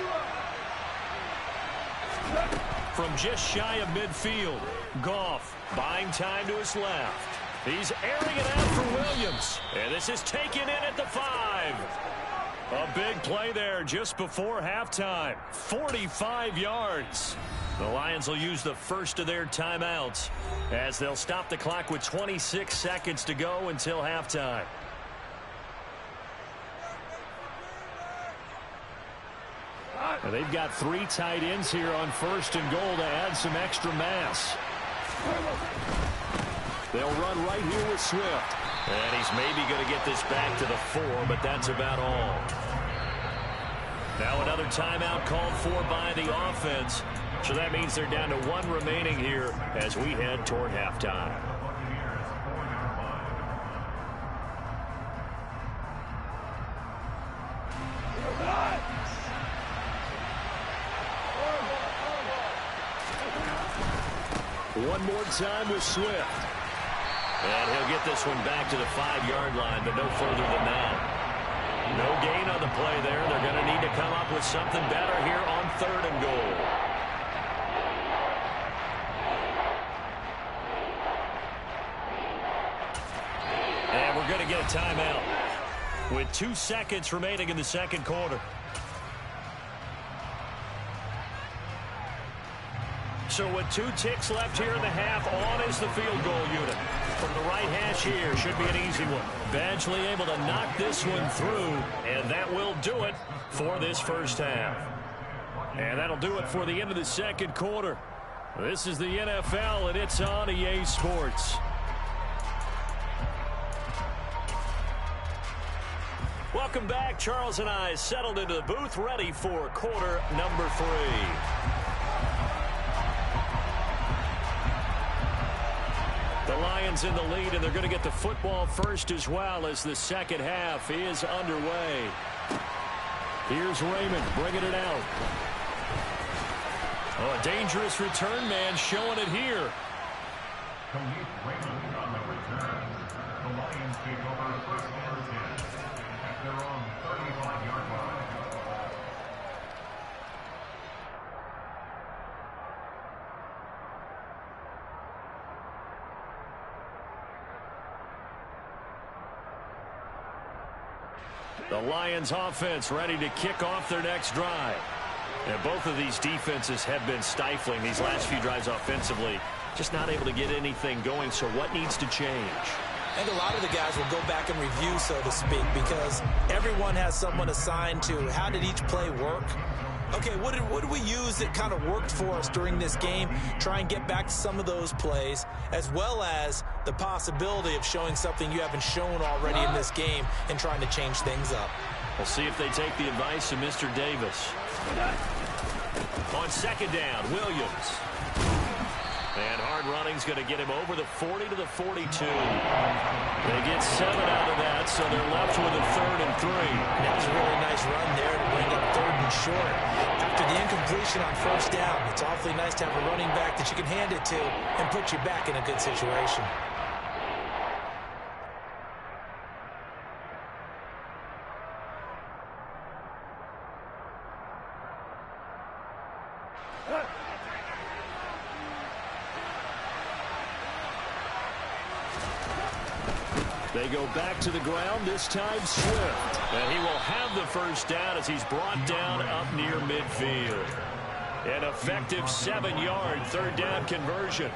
From just shy of midfield, Goff buying time to his left. He's airing it out for Williams. And this is taken in at the 5. A big play there just before halftime. 45 yards. The Lions will use the first of their timeouts as they'll stop the clock with 26 seconds to go until halftime. And they've got 3 tight ends here on 1st and goal to add some extra mass. They'll run right here with Swift. And he's maybe going to get this back to the 4, but that's about all. Now another timeout called for by the offense. So that means they're down to 1 remaining here as we head toward halftime. One more time with Swift. And he'll get this one back to the 5-yard line, but no further than that. No gain on the play there. They're going to need to come up with something better here on 3rd and goal. And we're going to get a timeout with 2 seconds remaining in the second quarter. So with 2 ticks left here in the half, on is the field goal unit. From the right hash here. Should be an easy one. Badgley able to knock this one through, and that will do it for this first half. And that'll do it for the end of the second quarter. This is the NFL, and it's on EA Sports. Welcome back. Charles and I settled into the booth, ready for quarter number 3. The Lions in the lead, and they're going to get the football first as well as the second half is underway. Here's Raymond bringing it out. Oh, a dangerous return man showing it here. Raymond on the return. The Lions take over first and 10 at their own 35-yard line. The Lions offense ready to kick off their next drive. And both of these defenses have been stifling these last few drives offensively. Just not able to get anything going, so what needs to change? I think a lot of the guys will go back and review, so to speak, because everyone has someone assigned to how did each play work. Okay, what did we use that kind of worked for us during this game? Try and get back to some of those plays, as well as the possibility of showing something you haven't shown already in this game and trying to change things up. We'll see if they take the advice of Mr. Davis. On second down, Williams. And hard running's going to get him over the 40 to the 42. They get 7 out of that, so they're left with a 3rd and 3. That was a really nice run there to bring up 3rd and short. After the incompletion on first down, it's awfully nice to have a running back that you can hand it to and put you back in a good situation. They go back to the ground, this time Swift. And he will have the first down as he's brought down up near midfield. An effective 7-yard 3rd down conversion.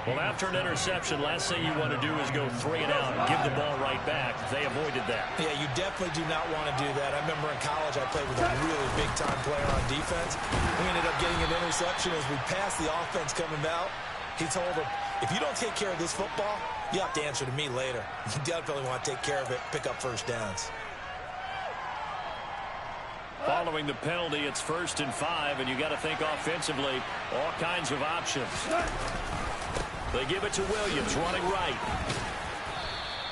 Well, after an interception, last thing you want to do is go 3 and out and give the ball right back. They avoided that. Yeah, you definitely do not want to do that. I remember in college I played with a really big-time player on defense. We ended up getting an interception as we passed the offense coming out. He told him, if you don't take care of this football, you have to answer to me later. You definitely want to take care of it, pick up first downs. Following the penalty, it's 1st and 5, and you got to think offensively, all kinds of options. They give it to Williams, running right.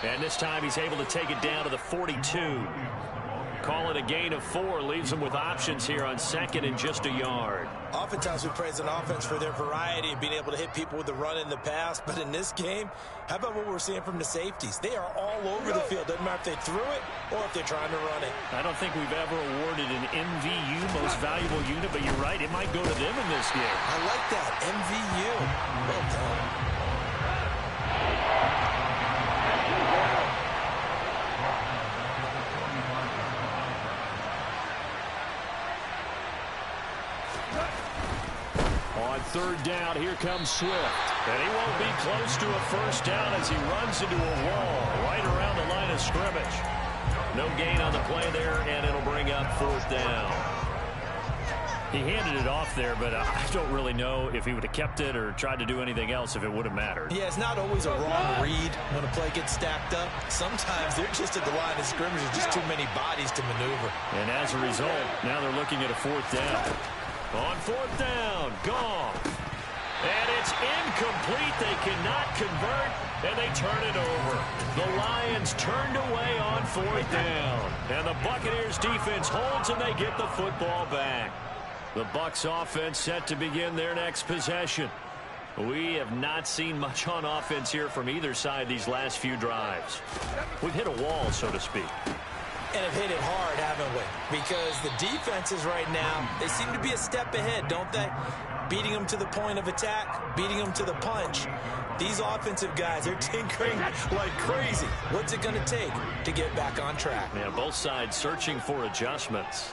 And this time he's able to take it down to the 42. Call it a gain of 4, leaves them with options here on 2nd and just a yard. Oftentimes we praise an offense for their variety of being able to hit people with the run in the pass, but in this game, how about what we're seeing from the safeties? They are all over the field. Doesn't matter if they threw it or if they're trying to run it. I don't think we've ever awarded an MVU, most valuable unit, but you're right, it might go to them in this game. I like that, MVU. Well done. On 3rd down, here comes Swift. And he won't be close to a first down as he runs into a wall right around the line of scrimmage. No gain on the play there, and it'll bring up 4th down. He handed it off there, but I don't really know if he would have kept it or tried to do anything else if it would have mattered. Yeah, it's not always a wrong read when a play gets stacked up. Sometimes they're just at the line of scrimmage. There's just too many bodies to maneuver. And as a result, now they're looking at a 4th down. On 4th down, Goff. And it's incomplete. They cannot convert, and they turn it over. The Lions turned away on 4th down. And the Buccaneers defense holds, and they get the football back. The Bucs offense set to begin their next possession. We have not seen much on offense here from either side these last few drives. We've hit a wall, so to speak. And have hit it hard, haven't we? Because the defenses right now, they seem to be a step ahead, don't they? Beating them to the point of attack, beating them to the punch. These offensive guys are tinkering like crazy. What's it going to take to get back on track? Yeah, both sides searching for adjustments.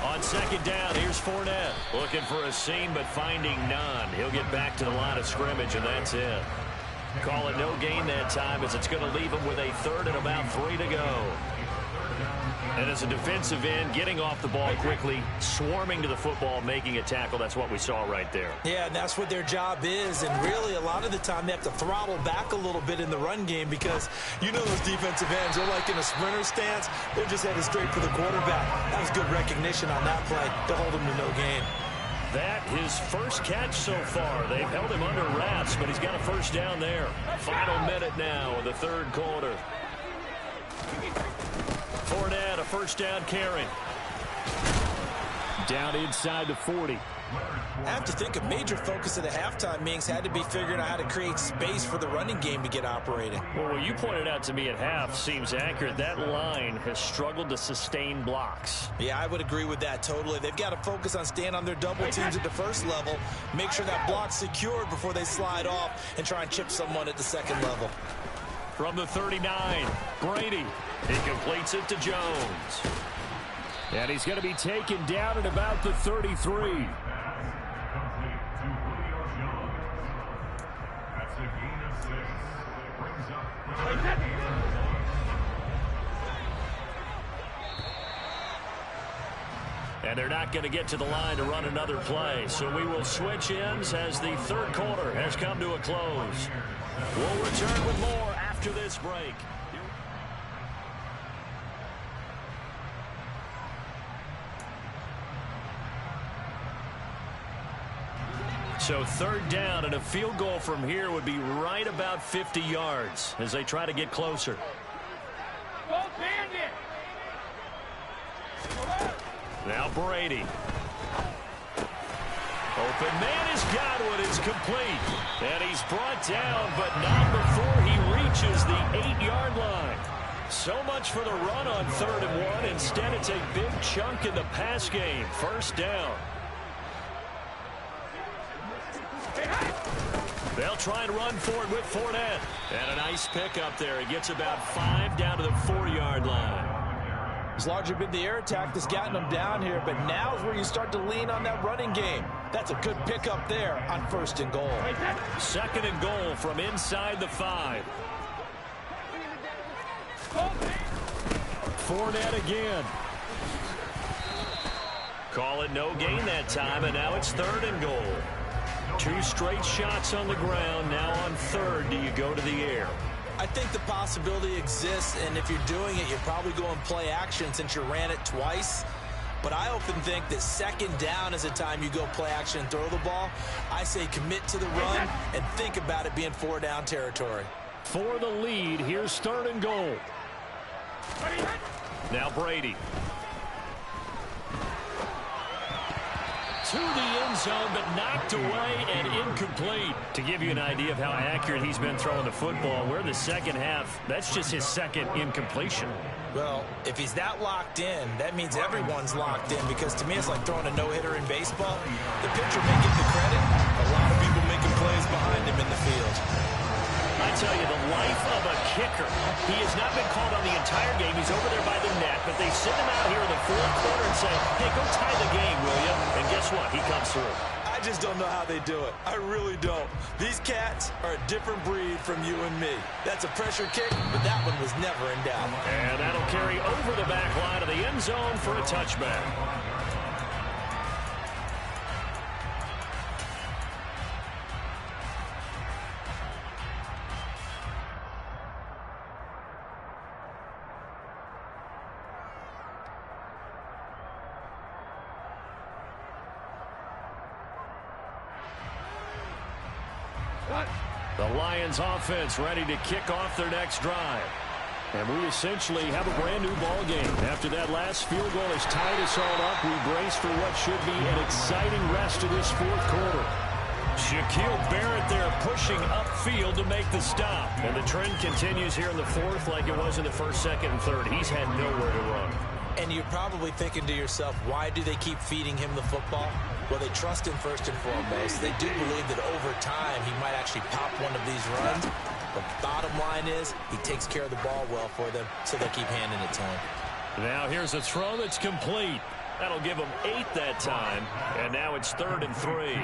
On 2nd down, here's Fournette. Looking for a seam, but finding none. He'll get back to the line of scrimmage, and that's it. Call it no gain that time as it's going to leave him with a third and about 3 to go. And as a defensive end, getting off the ball quickly, swarming to the football, making a tackle, that's what we saw right there. Yeah, and that's what their job is. And really, a lot of the time, they have to throttle back a little bit in the run game because you know those defensive ends, they're like in a sprinter stance. They're just headed straight for the quarterback. That was good recognition on that play to hold him to no gain. That his first catch so far. They've held him under wraps, but he's got a first down there. Final minute now of the third quarter. Fournette, a first down carry. Down inside the 40. I have to think a major focus of the halftime meetings had to be figuring out how to create space for the running game to get operating. Well, what you pointed out to me at half seems accurate. That line has struggled to sustain blocks. Yeah, I would agree with that totally. They've got to focus on staying on their double teams at the first level, make sure that block's secured before they slide off and try and chip someone at the second level. From the 39, Brady. He completes it to Jones. And he's going to be taken down at about the 33. And they're not going to get to the line to run another play. So we will switch ends as the third quarter has come to a close. We'll return with more after this break. So third down, and a field goal from here would be right about 50 yards as they try to get closer. Now Brady. Open man is Godwin is complete. And he's brought down, but not before he reaches the 8-yard line. So much for the run on 3rd and 1. Instead, it's a big chunk in the pass game. First down. They'll try and run for it with Fournette. And a nice pick up there. He gets about 5 down to the 4-yard line. It's largely been the air attack that's gotten them down here, but now is where you start to lean on that running game. That's a good pickup there on 1st and goal. 2nd and goal from inside the 5. Fournette again. Call it no gain that time, and now it's 3rd and goal. 2 straight shots on the ground. Now on 3rd, do you go to the air? I think the possibility exists, and if you're doing it, you're probably going play action since you ran it twice. But I often think that 2nd down is the time you go play action and throw the ball. I say commit to the run and think about it being 4-down territory. For the lead, here's 3rd and goal. Now Brady. To the end zone, but knocked away and incomplete. To give you an idea of how accurate he's been throwing the football, we're in the second half. That's just his 2nd incompletion. Well, if he's that locked in, that means everyone's locked in, because to me it's like throwing a no-hitter in baseball. The pitcher may get the credit. A lot of people making plays behind him in the field. I tell you, the life of a kicker. He has not been called on the entire game. He's over there by the net, but they send him out here in the 4th quarter and say, hey, go tie the game, will you? And guess what? He comes through. I just don't know how they do it. I really don't. These cats are a different breed from you and me. That's a pressure kick, but that one was never in doubt. And that'll carry over the back line of the end zone for a touchback. The Lions offense ready to kick off their next drive. And we essentially have a brand new ball game. After that last field goal has tied us all up, we brace for what should be an exciting rest of this 4th quarter. Shaquille Barrett there pushing upfield to make the stop. And the trend continues here in the 4th like it was in the 1st, 2nd, and 3rd. He's had nowhere to run. And you're probably thinking to yourself, why do they keep feeding him the football? Well, they trust him first and foremost. They do believe that over time he might actually pop one of these runs. But bottom line is he takes care of the ball well for them, so they'll keep handing it to him. Now here's a throw that's complete. That'll give him 8 that time. And now it's 3rd and 3.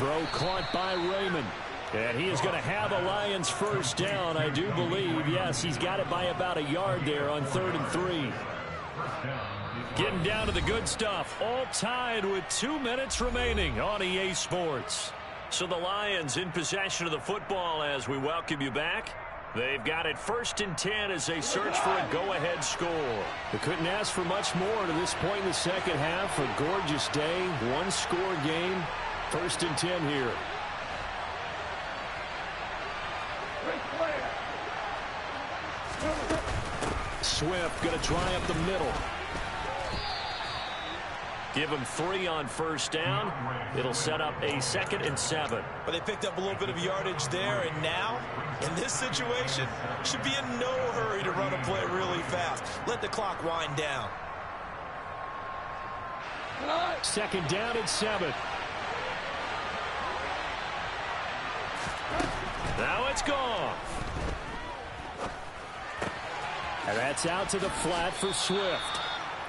throw caught by Raymond. And he is going to have a Lions first down, I do believe. Yes, he's got it by about a yard there on 3rd and 3. Getting down to the good stuff. All tied with 2 minutes remaining on EA Sports. So the Lions in possession of the football as we welcome you back. They've got it 1st and 10 as they search for a go-ahead score. They couldn't ask for much more to this point in the second half. A gorgeous day, one-score game. 1st and 10 here. Swift going to try up the middle. Give him 3 on 1st down. It'll set up a 2nd and 7. But they picked up a little bit of yardage there, and now, in this situation, should be in no hurry to run a play really fast. Let the clock wind down. 2nd down and 7. Now it's gone. And that's out to the flat for Swift.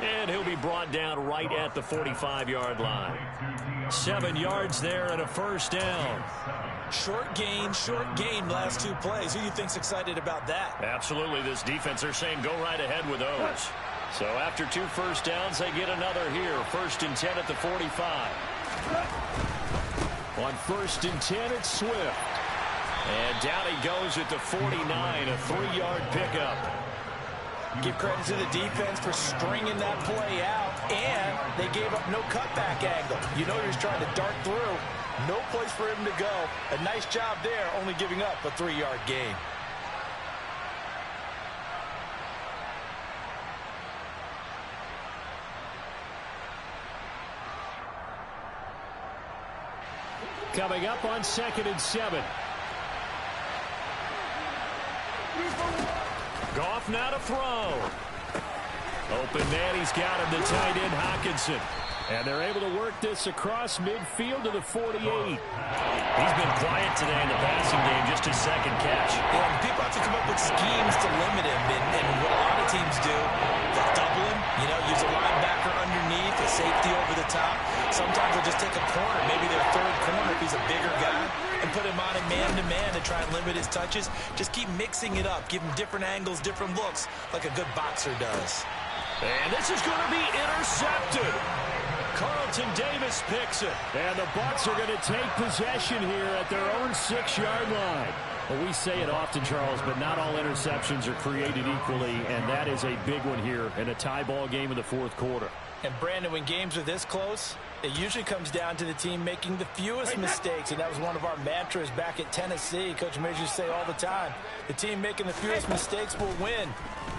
And he'll be brought down right at the 45-yard line. 7 yards there and a 1st down. Short gain last 2 plays. Who do you think's excited about that? Absolutely. This defense, they're saying go right ahead with those. So after 2 first downs, they get another here. 1st and 10 at the 45. On 1st and 10, it's Swift. And down he goes at the 49, a 3-yard pickup. Give credit to the defense for stringing that play out, and they gave up no cutback angle. You know he was trying to dart through. No place for him to go. A nice job there, only giving up a 3-yard gain. Coming up on 2nd and 7. Goff now to throw. Open man, he's got him, the tight end Hockenson. And they're able to work this across midfield to the 48. He's been quiet today in the passing game, just his 2nd catch. Yeah, people have to come up with schemes to limit him, and what a lot of teams do, they'll double him, use a linebacker underneath, a safety over the top. Sometimes they'll just take a corner, maybe their 3rd corner if he's a bigger guy, and put him on a man-to-man to try and limit his touches. Just keep mixing it up, give him different angles, different looks, like a good boxer does. And this is going to be intercepted. Carlton Davis picks it. And the Bucs are going to take possession here at their own 6-yard line. Well, we say it often, Charles, but not all interceptions are created equally, and that is a big one here in a tie ball game in the 4th quarter. And, Brandon, when games are this close, it usually comes down to the team making the fewest mistakes, and that was one of our mantras back at Tennessee. Coach Major used to say all the time, the team making the fewest mistakes will win.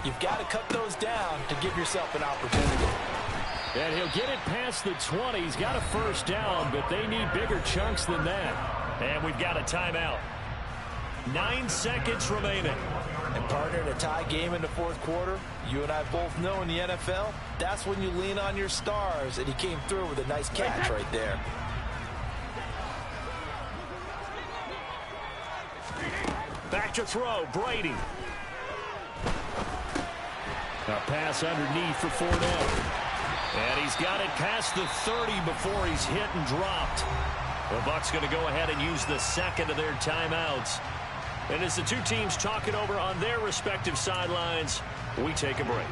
You've got to cut those down to give yourself an opportunity. And he'll get it past the 20. He's got a 1st down, but they need bigger chunks than that. And we've got a timeout. 9 seconds remaining. And partner, in a tie game in the 4th quarter, you and I both know in the NFL, that's when you lean on your stars, and he came through with a nice catch right there. Back to throw, Brady. A pass underneath for Fournette. And he's got it past the 30 before he's hit and dropped. The Bucs going to go ahead and use the 2nd of their timeouts. And as the 2 teams talk it over on their respective sidelines, we take a break.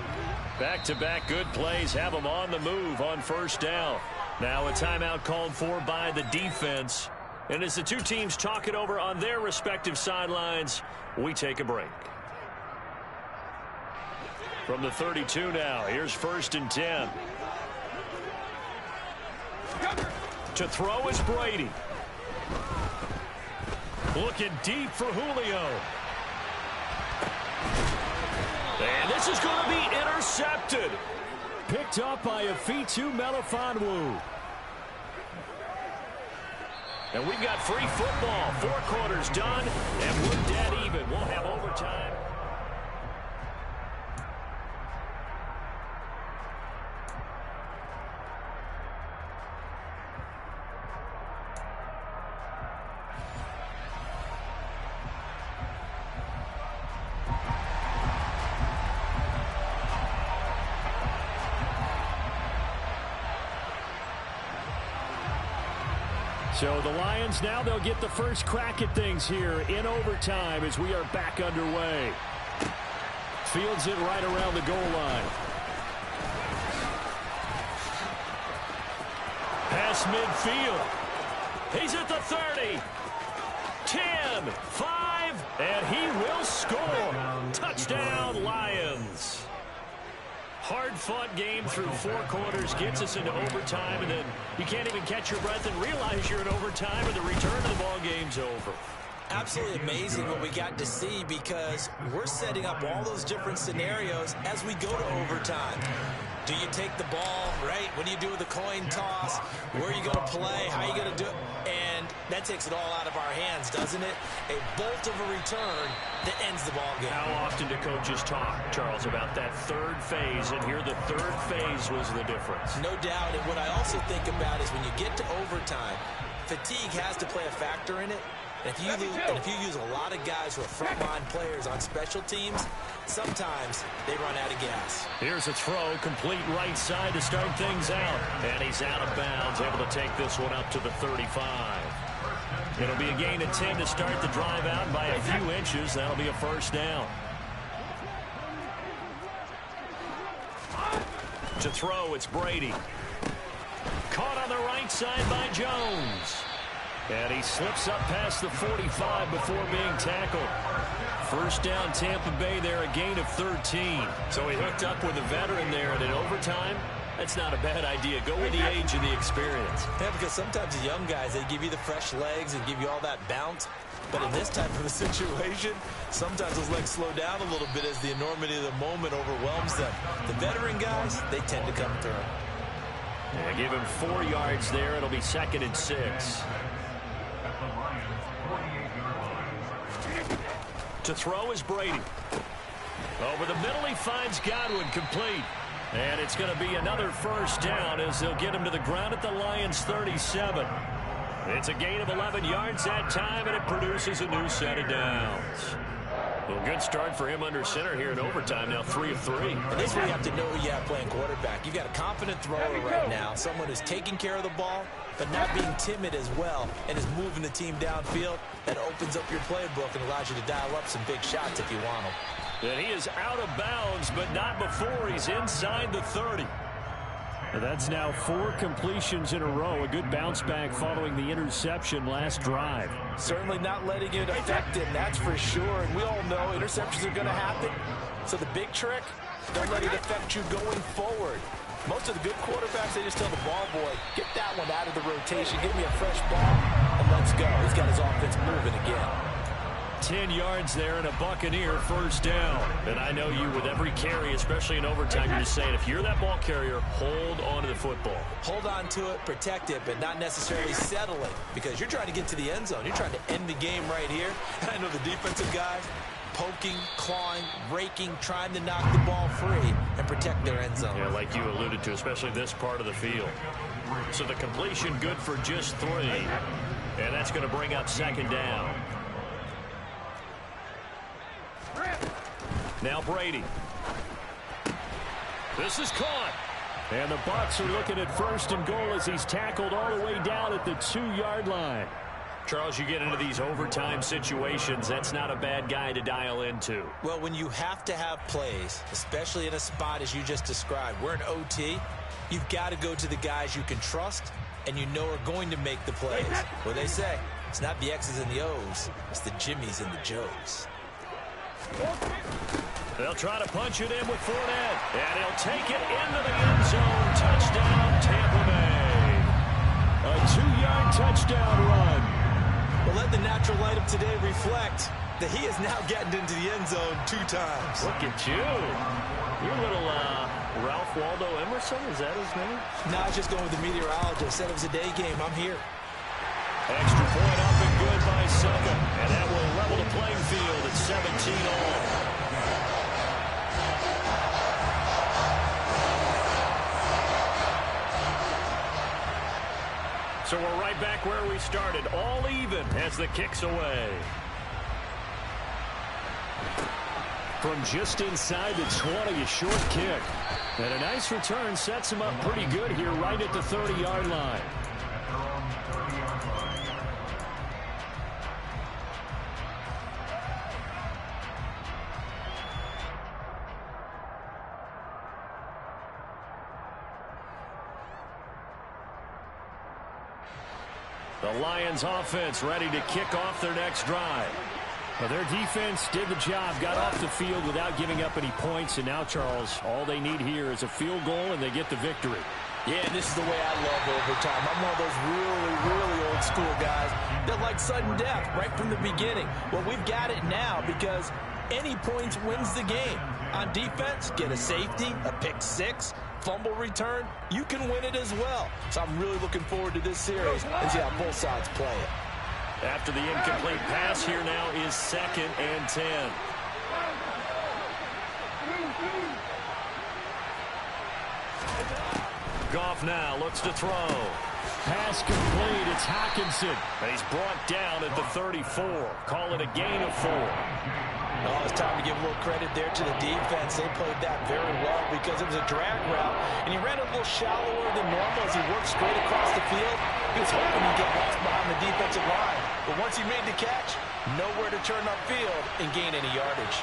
Back-to-back good plays have them on the move on 1st down. Now a timeout called for by the defense. And as the 2 teams talk it over on their respective sidelines, we take a break. From the 32 now, here's 1st and 10. To throw is Brady. Looking deep for Julio. And this is going to be intercepted. Picked up by Afitu Melifonwu. And we've got free football. 4 quarters done, and we're dead even. We'll have overtime. So the Lions now, they'll get the first crack at things here in overtime as we are back underway. Fields it right around the goal line. Pass midfield. He's at the 30. 10, 5, and he will score. Touchdown, Lions. Hard-fought game through 4 quarters, gets us into overtime, and then you can't even catch your breath and realize you're in overtime, and the return of the ball game's over. Absolutely amazing what we got to see, because we're setting up all those different scenarios as we go to overtime. Do you take the ball, right? What do you do with the coin toss? Where are you going to play? How are you going to do it? And that takes it all out of our hands, doesn't it? A bolt of a return that ends the ball game. How often do coaches talk, Charles, about that third phase? And here the third phase was the difference. No doubt. And what I also think about is when you get to overtime, fatigue has to play a factor in it. And if you use a lot of guys who are frontline players on special teams, sometimes they run out of gas. Here's a throw, complete right side to start things out. And he's out of bounds, able to take this one up to the 35. It'll be a gain of 10 to start the drive out by a few inches. That'll be a first down. To throw, it's Brady. Caught on the right side by Jones. And he slips up past the 45 before being tackled. First down, Tampa Bay there, a gain of 13. So he hooked up with a veteran there, and in overtime, that's not a bad idea. Go with the age and the experience. Yeah, because sometimes the young guys, they give you the fresh legs and give you all that bounce. But in this type of a situation, sometimes those legs slow down a little bit as the enormity of the moment overwhelms them. The veteran guys, they tend to come through. Yeah, give him 4 yards there. It'll be 2nd and 6. To throw is Brady. Over the middle, he finds Godwin, complete. And it's going to be another first down as they'll get him to the ground at the Lions' 37. It's a gain of 11 yards that time, and it produces a new set of downs. Well, good start for him under center here in overtime. Now 3 of 3. And this is where you have to know who you have playing quarterback. You've got a confident thrower right now, someone who's taking care of the ball, but not being timid as well, and is moving the team downfield. That opens up your playbook and allows you to dial up some big shots if you want them. And he is out of bounds, but not before he's inside the 30. That's now 4 completions in a row. A good bounce back following the interception last drive. Certainly not letting it affect him, that's for sure. And we all know interceptions are going to happen. So the big trick, don't let it affect you going forward. Most of the good quarterbacks, they just tell the ball boy, get that one out of the rotation, give me a fresh ball, and let's go. He's got his offense moving again. 10 yards there and a Buccaneer first down. And I know you with every carry, especially in overtime, you're just saying if you're that ball carrier, hold on to the football. Hold on to it, protect it, but not necessarily settle it, because you're trying to get to the end zone. You're trying to end the game right here. I know the defensive guys poking, clawing, raking, trying to knock the ball free and protect their end zone. Yeah, like you alluded to, especially this part of the field. So the completion good for just 3. And that's going to bring up 2nd down. Now Brady. This is caught. And the Bucs are looking at 1st and goal as he's tackled all the way down at the 2-yard line. Charles, you get into these overtime situations, that's not a bad guy to dial into. Well, when you have to have plays, especially in a spot as you just described, we're in OT, you've got to go to the guys you can trust and you know are going to make the plays. What they say, it's not the X's and the O's, it's the Jimmys and the Joes. They'll try to punch it in with Fournette, and he'll take it into the end zone. Touchdown, Tampa Bay. A 2-yard touchdown run. Well, let the natural light of today reflect that he is now getting into the end zone 2 times. Look at you. You're a little Ralph Waldo Emerson, is that his name? No, I was just going with the meteorologist. Said it was a day game. I'm here. Extra point up and good by Succa. And that will level the playing field at 17 all. So we're right back where we started. All even as the kick's away. From just inside the 20, a short kick. And a nice return sets him up pretty good here right at the 30-yard line. From 30-yard line. The Lions offense ready to kick off their next drive. Well, their defense did the job, got off the field without giving up any points. And now, Charles, all they need here is a field goal, and they get the victory. Yeah, this is the way I love overtime. I'm one of those really old school guys that like sudden death right from the beginning. Well, we've got it now because any points wins the game. On defense, get a safety, a pick six, fumble return, you can win it as well. So I'm really looking forward to this series and see how both sides play it. After the incomplete pass, here now is 2nd and 10. Goff now looks to throw. Pass complete. It's Hockenson. He's brought down at the 34. Call it a gain of 4. Oh, it's time to give a little credit there to the defense. They played that very well because it was a drag route, and he ran a little shallower than normal as he worked straight across the field. He was hoping he'd get lost behind the defensive line, but once he made the catch, nowhere to turn upfield and gain any yardage.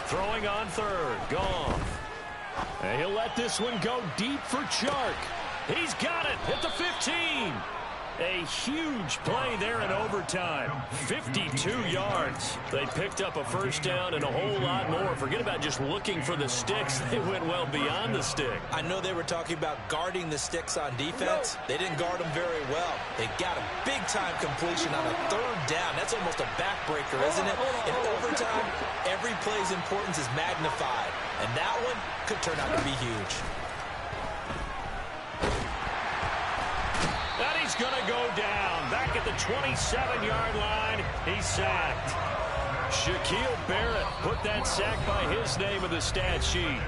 Throwing on 3rd. Goff. And he'll let this one go deep for Chark. He's got it at the 15. A huge play there in overtime. 52 yards. They picked up a first down and a whole lot more. Forget about just looking for the sticks. They went well beyond the stick. I know they were talking about guarding the sticks on defense. They didn't guard them very well. They got a big-time completion on a 3rd down. That's almost a backbreaker, isn't it? In overtime, every play's importance is magnified. And that one could turn out to be huge. He's going to go down. Back at the 27-yard line, he's sacked. Shaquille Barrett put that sack by his name in the stat sheet.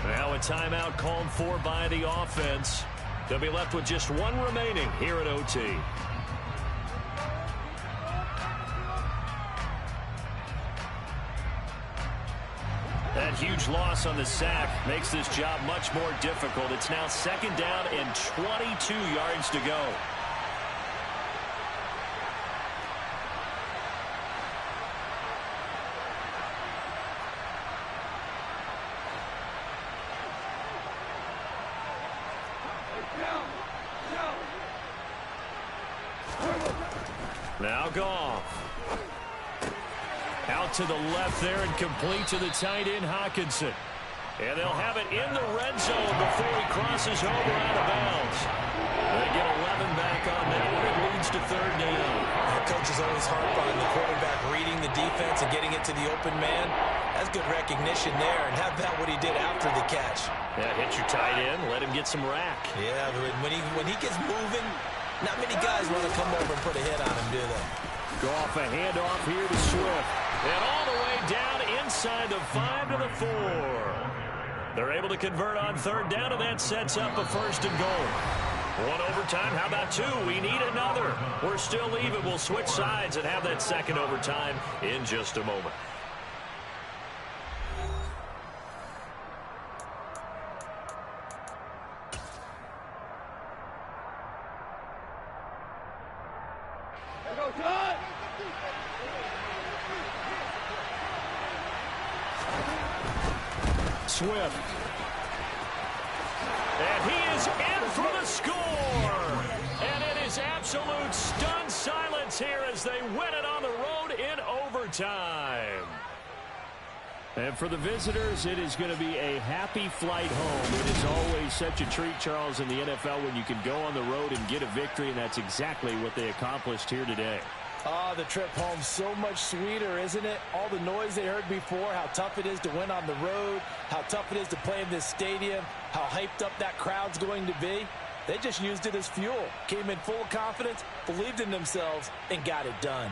Now a timeout called for by the offense. They'll be left with just one remaining here at OT. That huge loss on the sack makes this job much more difficult. It's now 2nd down and 22 yards to go. Now Goff. Out to the left there and complete to the tight end, Hockenson. And they'll have it in the red zone before he crosses over out of bounds. They get 11 back on that one. It leads to 3rd down. The coaches always harp on the quarterback reading the defense and getting it to the open man. That's good recognition there, and how about what he did after the catch? Yeah, hit your tight end, let him get some rack. Yeah, when he gets moving, not many guys want to come over and put a hit on him, do they? Go off a handoff here to Swift. And all the way down inside the 5 to the 4. They're able to convert on 3rd down, and that sets up a 1st and goal. One overtime. How about 2? We need another. We're still even. We'll switch sides and have that 2nd overtime in just a moment. Swift. And he is in for the score. And it is absolute stunned silence here as they win it on the road in overtime. And for the visitors, it is going to be a happy flight home. It is always such a treat, Charles, in the NFL when you can go on the road and get a victory, and that's exactly what they accomplished here today. Oh, the trip home so much sweeter, isn't it? All the noise they heard before, how tough it is to win on the road, how tough it is to play in this stadium, how hyped up that crowd's going to be. They just used it as fuel, came in full of confidence, believed in themselves, and got it done.